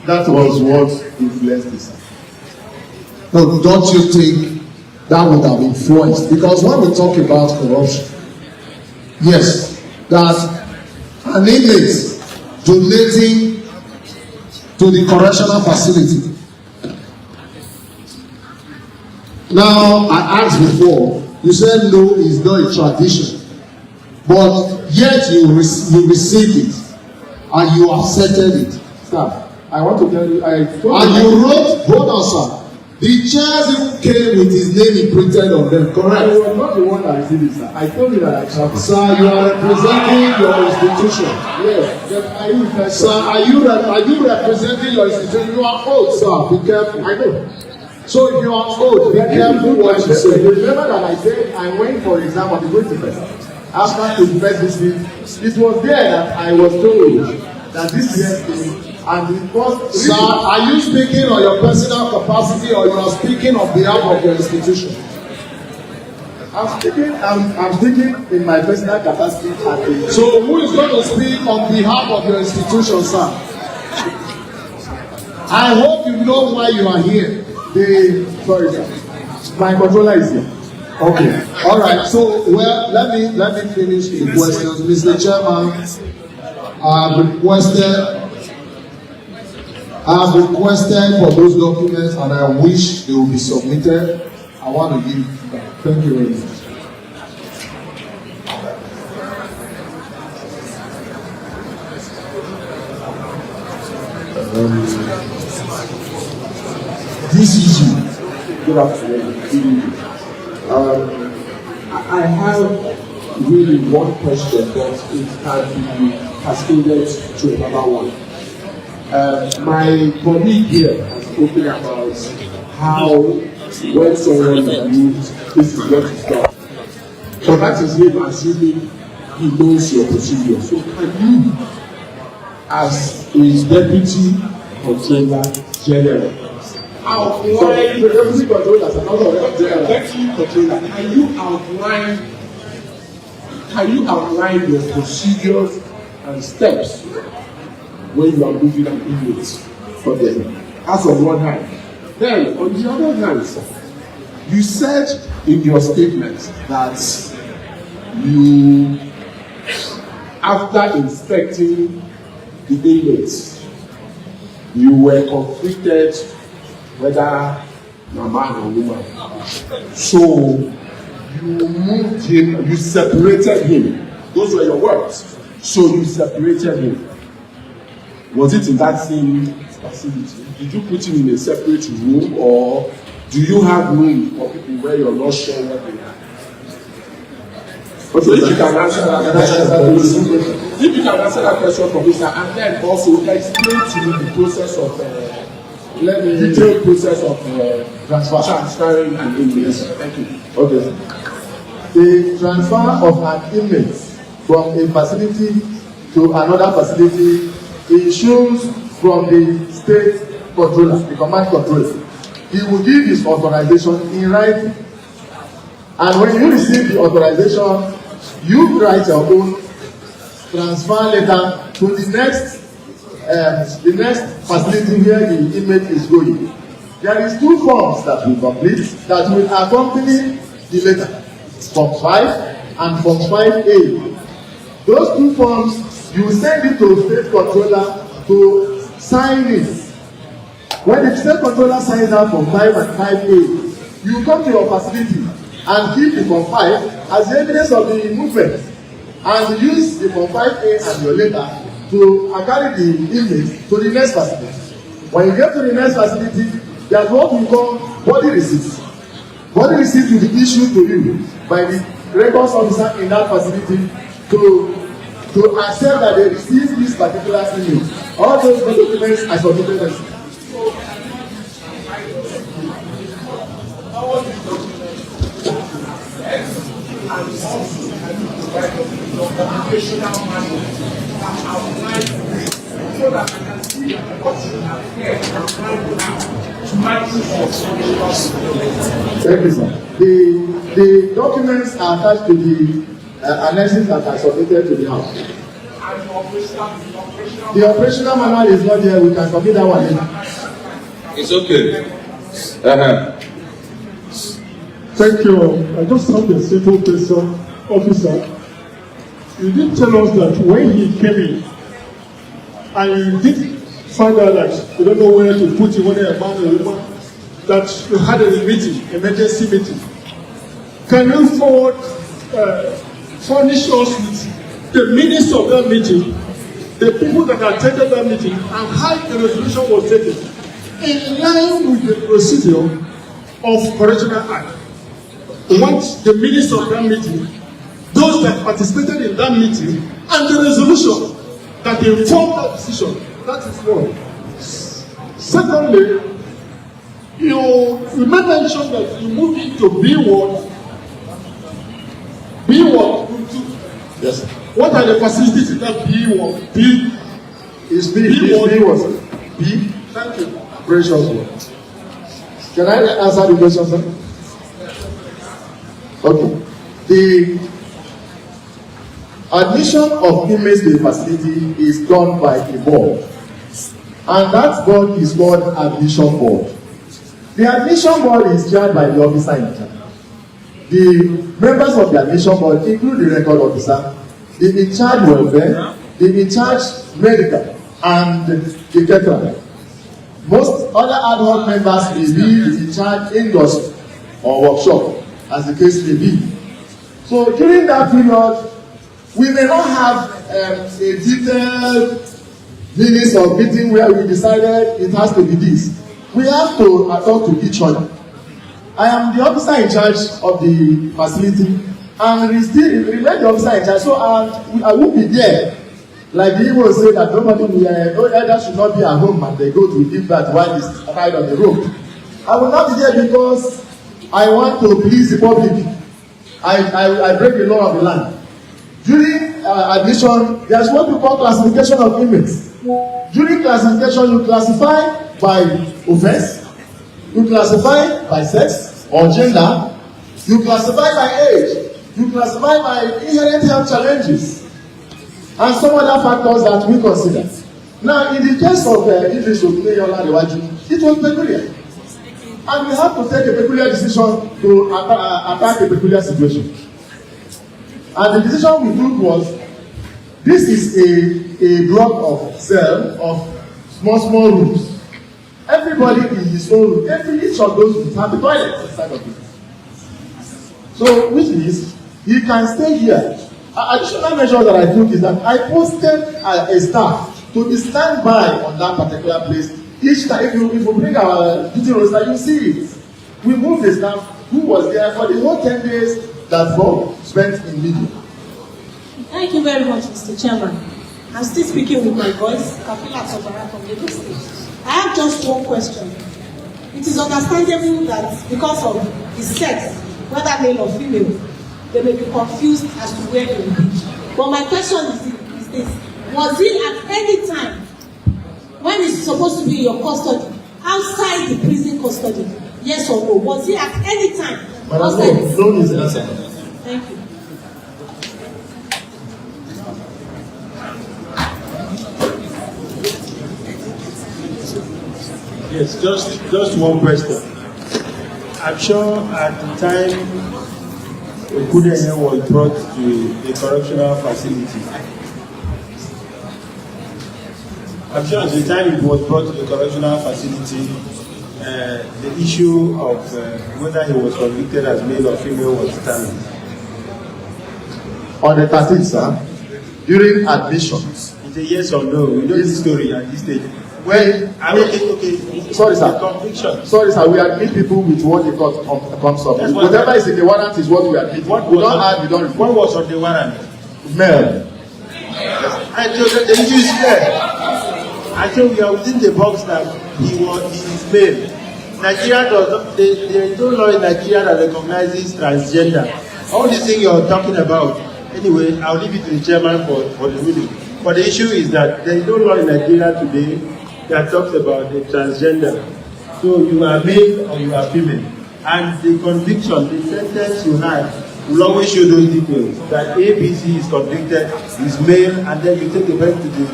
that was what influenced this. No, don't you think that would have influenced? Because when we talk about corruption, yes, that an inmate donating to the correctional facility. Now, I asked before, you said no, it's not a tradition, but yet you received it and you accepted it. Sir, I want to tell you, and you wrote, hold on, sir. The chairs even came with his name imprinted on them, correct? I was not the one that received it, sir. I told you that I traveled. Sir, you are representing your institution. Yes, but are you Sir, are you representing your institution? You are old, sir. Be careful. I know. So if you are old, be careful what you say. Remember that I said I went for exam at the Great Defense. After the first visit, it was there that I was told that this year's thing and the first. Sir, are you speaking on your personal capacity or you are speaking on behalf of your institution? I'm speaking in my personal capacity at the. So who is going to speak on behalf of your institution, sir? I hope you know why you are here. Sorry, sir. My controller is here. Okay. All right. So, well, let me finish the questions, Mr. Chairman. I have requested for those documents, and I wish they will be submitted. I want to give back. Thank you very much. This is you. Good afternoon. I have really one question, but it can be cascaded to another one. My colleague here has spoken about how when someone is moved, this is what is done. So that is him assuming he knows your procedure. So can you, as his deputy controller general, outline the deputy controller, can you outline your procedures and steps when you are moving an inmate for them? As on one hand. Then on the other hand, you said in your statement that you, after inspecting the inmates, you were conflicted whether you're a man or woman. So you moved him, you separated him. Those were your words. So you separated him. Was it in that same facility? Did you put him in a separate room, or do you have room for people where you're not sure what they are? So if you can answer that question for me, sir, and then also explain to me the process of detailed process of transferring an inmate. Thank you. Okay. The transfer of an inmate from a facility to another facility issues from the state controller, the command controller. He will give his authorization in writing. And when you receive the authorization, you write your own transfer letter to the next facility where the inmate is going. There is 2 forms that we complete that will accompany the letter, Form 5 and Form 5A. Those 2 forms, you send it to the state controller to sign it. When the state controller signs out from 5 and 5A, you come to your facility and keep the form 5 as the evidence of the movement, and use the form 5A and your letter to carry the inmate to the next facility. When you get to the next facility, there's what we call body receipts. Body receipts will be issued to you by the records officer in that facility to accept that they receive this particular inmate. All those documents are submitted. So that I can see what you have here and Thank you, sir. The documents are attached to the annexes that are submitted to the house. The operational manual is not there. We can submit that one later. It's okay. Thank you. I just have a simple question, officer. You did tell us that when he came in, and you did find out that you don't know where to put him, whether a man or a woman, that you had a meeting, emergency meeting. Can you furnish us with the minutes of that meeting, the people that attended that meeting, and how the resolution was taken, in line with the procedure of Correctional Act? Want the minutes of that meeting, those that participated in that meeting, and the resolution that informed that decision. That is one. Secondly, you made mention that you moved into B1. B1. Yes. What are the facilities in that B1? B is B1. B. Thank you. Precious one. Can I answer the question, sir? Okay. The admission of inmates to the facility is done by a board, and that board is called admission board. The admission board is chaired by the officer in charge. The members of the admission board include the record officer, the in charge welfare, the in charge medical, and the caterer. Most other ad hoc members may be in charge industry or workshop, as the case may be. So during that period, we may not have a detailed minutes of meeting where we decided it has to be this. We have to talk to each other. I am the officer in charge of the facility, and still remain the officer in charge. So I won't be there. Like the Igbo say that no elder should not be at home and they go to give birth while he's tied on the rope. I will not be there because I want to please the public. I break the law of the land. During admission, there's what we call classification of inmates. During classification, you classify by offense, you classify by sex or gender, you classify by age, you classify by inherent health challenges, and some other factors that we consider. Now, in the case of Idris Ogunleyola Adewaju, it was peculiar. And we have to take a peculiar decision to attack a peculiar situation. And the decision we took was, this is a block of cell of small rooms. Everybody in his own room, each of those rooms have a toilet inside of it. So, which means he can stay here. Additional measure that I took is that I posted a staff to be stand by on that particular place. Each time, if you bring our duty roster, you see it. We moved the staff who was there for the whole 10 days that Bob spent in media. Thank you very much, Mr. Chairman. I'm still speaking with my voice, Kapila Kobara from Lagos State. I have just one question. It is understandable that because of the sex, whether male or female, they may be confused as to where they will be. But my question is this: was he at any time, when he's supposed to be in your custody, outside the prison custody? Yes or no? Was he at any time outside? No is the answer. Thank you. Yes, just one question. I'm sure at the time Okudenye was brought to a correctional facility, I'm sure at the time it was brought to the correctional facility, the issue of whether he was convicted as male or female was determined. On the 13th, sir, during admissions. It's a yes or no. We know the story at this stage. Well, okay. Sorry, sir. Conviction. Sorry, sir. We admit people with what they got comes up. Whatever is in the warrant is what we admit. What we don't add, we don't refuse. What was on the warrant? Male. I told the issue is clear. I think we are within the box that he is male. Nigeria does not. There is no law in Nigeria that recognizes transgender. All these things you are talking about. Anyway, I'll leave it to the chairman for the ruling. But the issue is that there is no law in Nigeria today that talks about the transgender. So you are male or you are female. And the conviction, the sentence you had, will always show those details. That ABC is convicted, is male, and then you take the person to the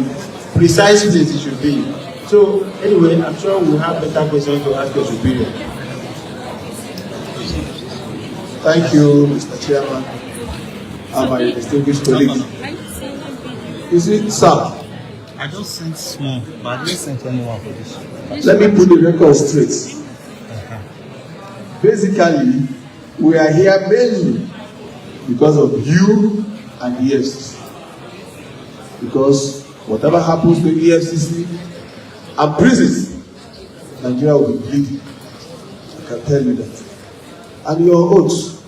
precise place it should be. So anyway, I'm sure we'll have better questions to ask your superior. Thank you, Mr. Chairman, and my distinguished colleagues. You see, sir, I just sent small, but I didn't send anyone for this. let me put the record straight. Basically, we are here mainly because of you and EFCC. Because whatever happens to EFCC and prisons, Nigeria will be bleeding. I can tell you that. And your oath,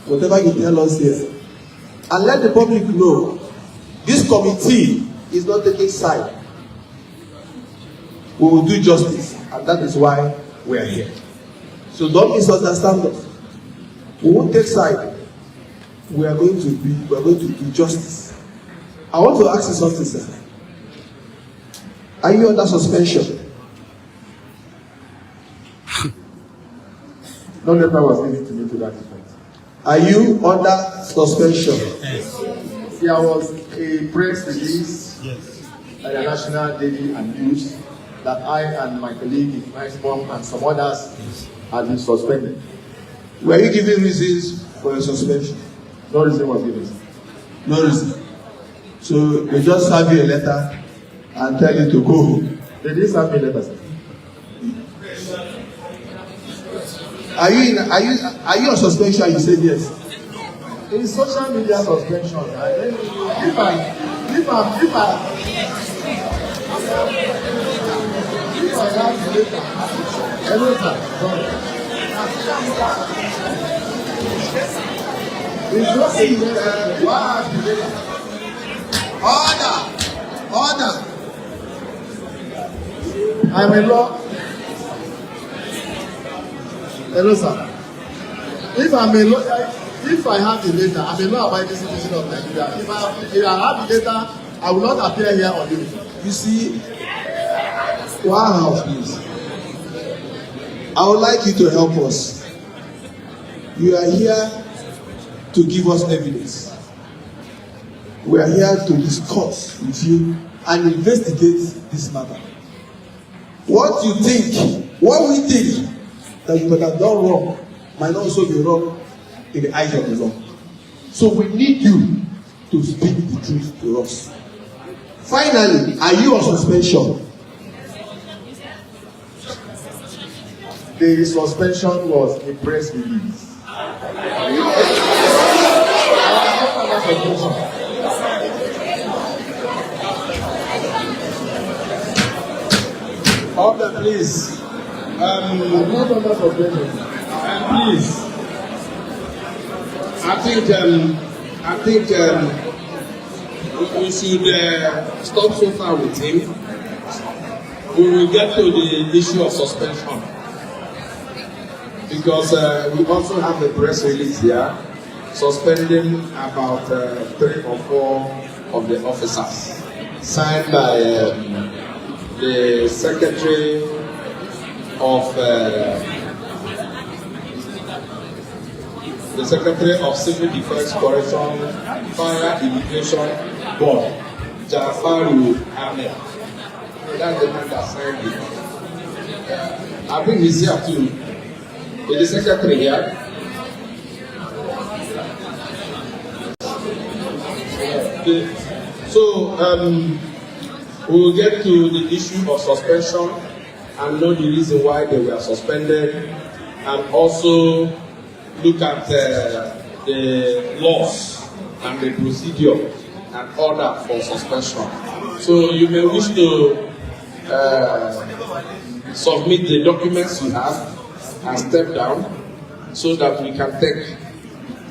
whatever you tell us here, and let the public know, this committee is not taking side. We will do justice, and that is why we are here. So don't misunderstand us. We won't take side. We are going to do justice. I want to ask you something, sir. Are you under suspension? No letter was given to me to that effect. Are you under suspension? Yes. There was a press release by the National Daily and News that I and my colleague, Vice Mom, and some others had been suspended. Were you given reasons for your suspension? No reason was given. No reason. So they just serve you a letter and tell you to go. They didn't serve me a letter, sir. Are you on suspension? You said yes. In social media suspension, if I have data, hello sir, sorry. It's not saying that why have the data? Order. I'm a law. Hello sir. If I have the data, I'm a law-abiding citizen of Nigeria. If I have the data, I will not appear here on you. You see, wow, please. I would like you to help us. You are here to give us evidence. We are here to discuss with you and investigate this matter. What you think, what we think that you might have done wrong, might also be wrong in the eyes of the law. So we need you to speak the truth to us. Finally, are you on suspension? The suspension was a press release. Order, please. I'm not under suspension. Please. I think we should stop so far with him. We will get to the issue of suspension. Because we also have a press release here suspending about 3 or 4 of the officers, signed by the Secretary of Civil Defense, Correction, Fire, Immigration Board, Jafaru Ahmed. That's the man that signed it. I think he's here too. Is the secretary here? So, We will get to the issue of suspension and know the reason why they were suspended, and also look at the laws and the procedure and order for suspension. So you may wish to submit the documents you have and step down so that we can take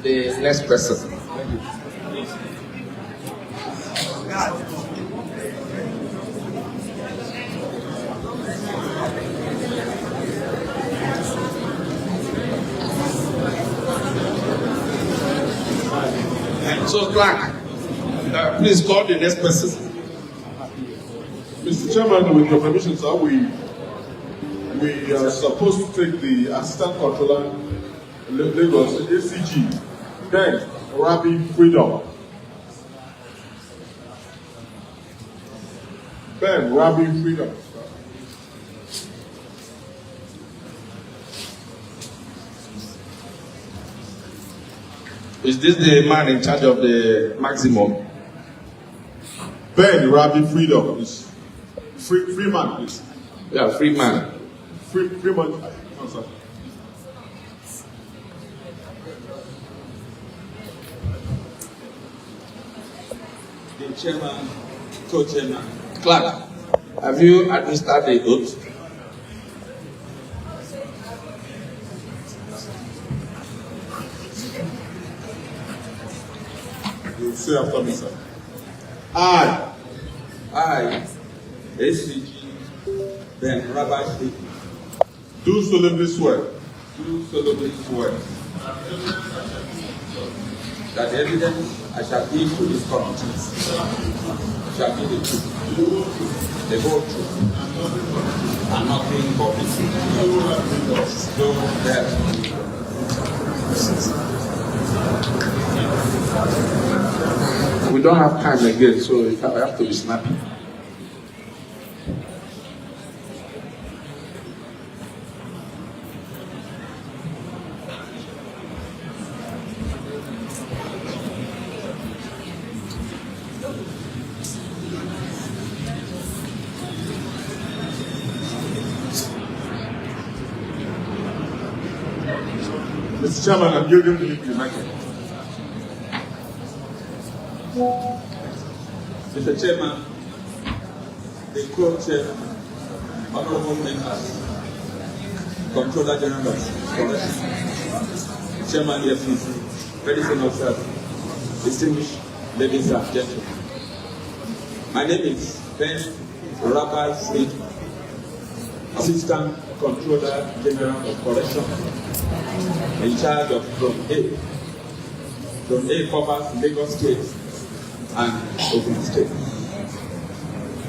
the next person. So, clerk, please call the next person. Mr. Chairman, with your permission, sir, we are supposed to take the Assistant Controller Lagos, ACG, then Rabi Freedom. Ben Rabi Freedom. Is this the man in charge of the maximum? Ben Rabi Freedom is free man, please. Yeah, free man. Free man. Oh, sorry. The chairman, co-chairman. Clerk, have you administered the oath? You say after me, sir. I, ACG, Ben Rabbi, do solemnly swear that the evidence I shall give to this committee shall be the truth, the whole truth, and nothing but the truth. So that we don't have time again, so I have to be snappy. Mr. Chairman, I'm yielding the microphone. Mr. Chairman, the co-chair, honorable members, Controller General of Correction, Chairman EFCC, Medicine Officer, distinguished ladies and gentlemen. My name is Ben Rabbi Smith, Assistant Controller General of Correction, in charge of Zone A. Zone A covers Lagos State and Ogun State.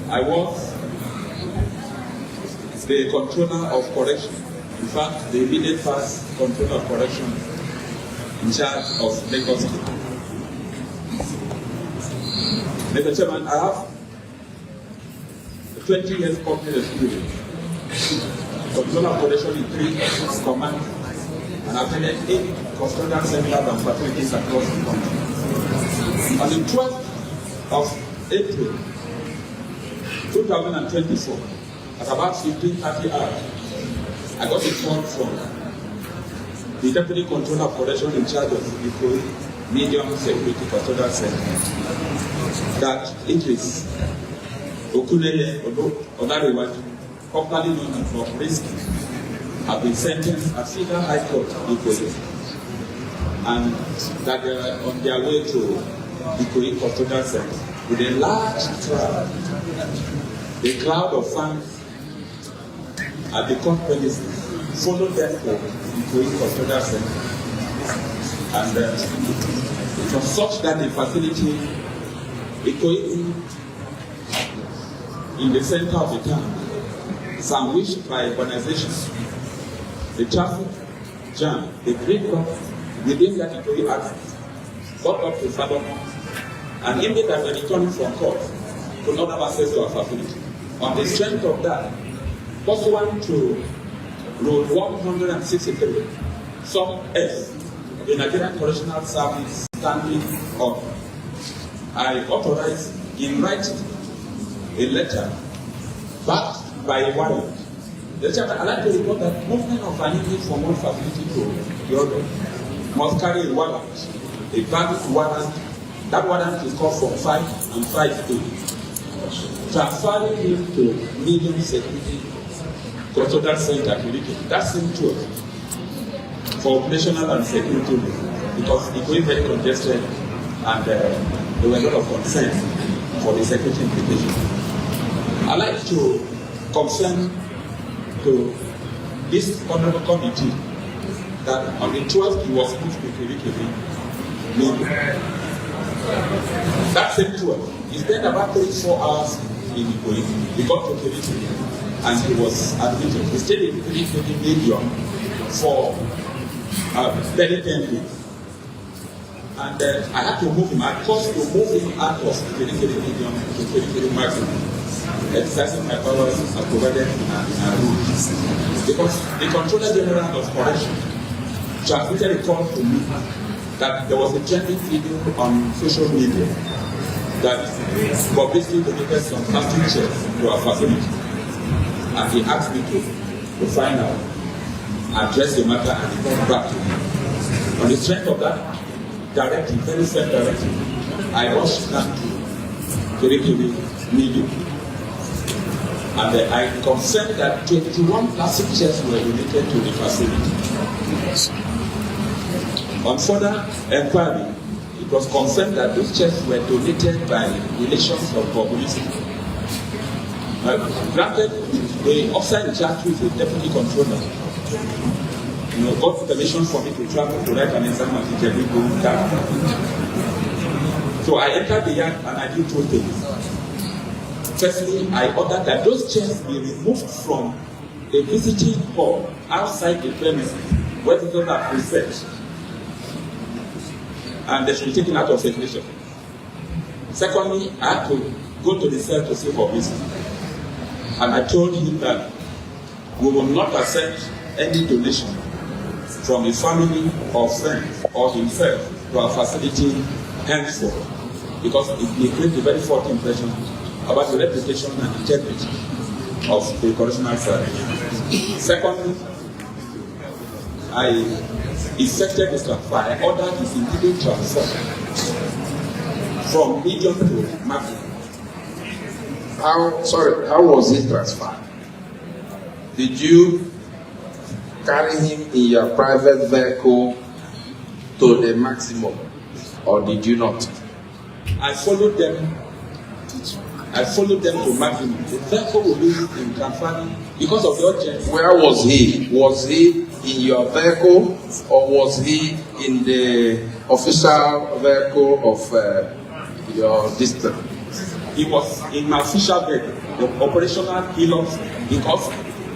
I was the Controller of Correction, in fact, the immediate past Controller of Correction in charge of Lagos State. Mr. Chairman, I have 20 years corporate experience. Controller of Correction in 3 commands, and I've been 8 custodial centers and facilities across the country. On the 12th of April 2024, at about 15:30 hours, I got a call from the Deputy Controller of Correction in charge of the medium security custodial center that it is Okuneye Olarewaju, popularly known as Bobrisky, have been sentenced at Federal High Court in Ikoyi, and that they are on their way to Ikoyi Custodial Center with a large crowd. The crowd of fans at the court premises followed them to Ikoyi Custodial Center, and it was such that the facility Ikoyi in the center of the town, sandwiched by organizations, the traffic jam, the great crowd within that Ikoyi access got up to fathom, and immediately that were returning from court could not have access to our facility. On the strength of that, pursuant to Rule 163, Sub F, the Nigerian Correctional Service standing up, I authorize in writing a letter backed by a warrant. The letter, I'd like to report that movement of an inmate from one facility to the other must carry a warrant, a valid warrant. That warrant is called Form 5 and 5A. Transferring him to medium security custodial center curriculum. That's same to us for operational and security reasons, because it was very congested and there were a lot of concerns for the security implication. I'd like to confirm to this honorable committee that on the 12th he was moved to curriculum. That same 12th, he spent about 3-4 hours in Ikoyi. He got to curriculum and he was admitted. He stayed in curriculum medium for very 10 days. And I had to move him. I caused to move him out of curriculum medium to curriculum maximum, exercising my powers as provided in our rules. Because the Controller General of Correction transmitted a call to me that there was a trending video on social media that Bobrisky donated some plastic chairs to our facility. And he asked me to find out, address the matter, and report back to me. On the strength of that directive, very firm directive, I rushed down to curriculum medium. And I confirmed that 21 plastic chairs were donated to the facility. On further inquiry, it was confirmed that those chairs were donated by relations of Bobrisky. Granted, the officer in charge, who is the deputy controller, got permission for me to travel to write an exam at the Jebu camp. So I entered the yard and I did 2 things. Firstly, I ordered that those chairs be removed from a visiting hall outside the premises where people are preset, and they should be taken out of circulation. Secondly, I had to go to the cell to see Bobrisky, and I told him that we will not accept any donation from a family or friend or himself to our facility henceforth, because it may create a very faulty impression about the reputation and integrity of the correctional service. Secondly, I effected this transfer. I ordered his immediate transfer from medium to maximum. How was he transferred? Did you carry him in your private vehicle to the maximum, or did you not? I followed them to maximum. The vehicle will be in transferring because of the urgency. Where was he? Was he in your vehicle, or was he in the official vehicle of your district? He was in my official vehicle, the operational helios, because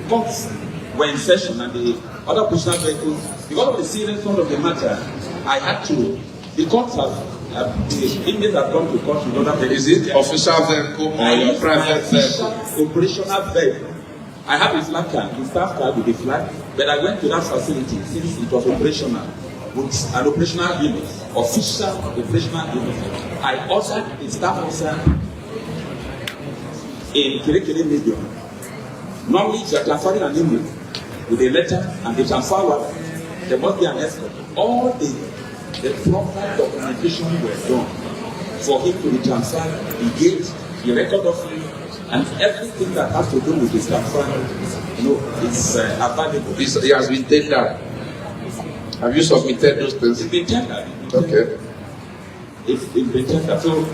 courts were in session and the other operational vehicles, because of the seriousness of the matter, I had to. The courts the inmates have gone to court with other vehicles. Is it official vehicle or your private vehicle? Operational vehicle. I have a flag card, the staff card with the flag, but I went to that facility since it was operational, with an operational helios, official operational helios. I ordered the staff officer in curriculum medium. Normally, if you are transferring an inmate with a letter and the transfer warrant, there must be an escort. All the proper documentation were done for him to be transferred, the gate, the record of him, and everything that has to do with his transfer, it's available. He has been tendered. Have you submitted those things? It's been tendered. Okay. It's been tendered. So,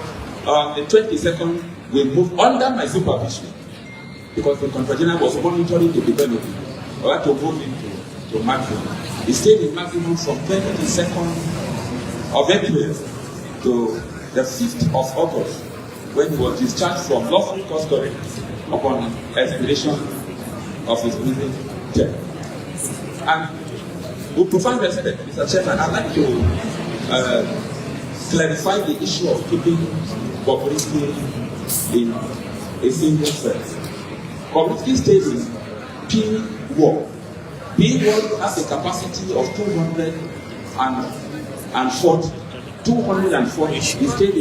the 22nd, we moved under my supervision because the Controller was monitoring the development. We had to move him to maximum. He stayed in maximum from 22nd of April to the 5th of August, when he was discharged from lawful custody upon expiration of his prison term. And with profound respect, Mr. Chairman, I'd like to clarify the issue of keeping Bobrisky in a single cell. Bobrisky stays in P1. P1 has a capacity of 240. 240. He stayed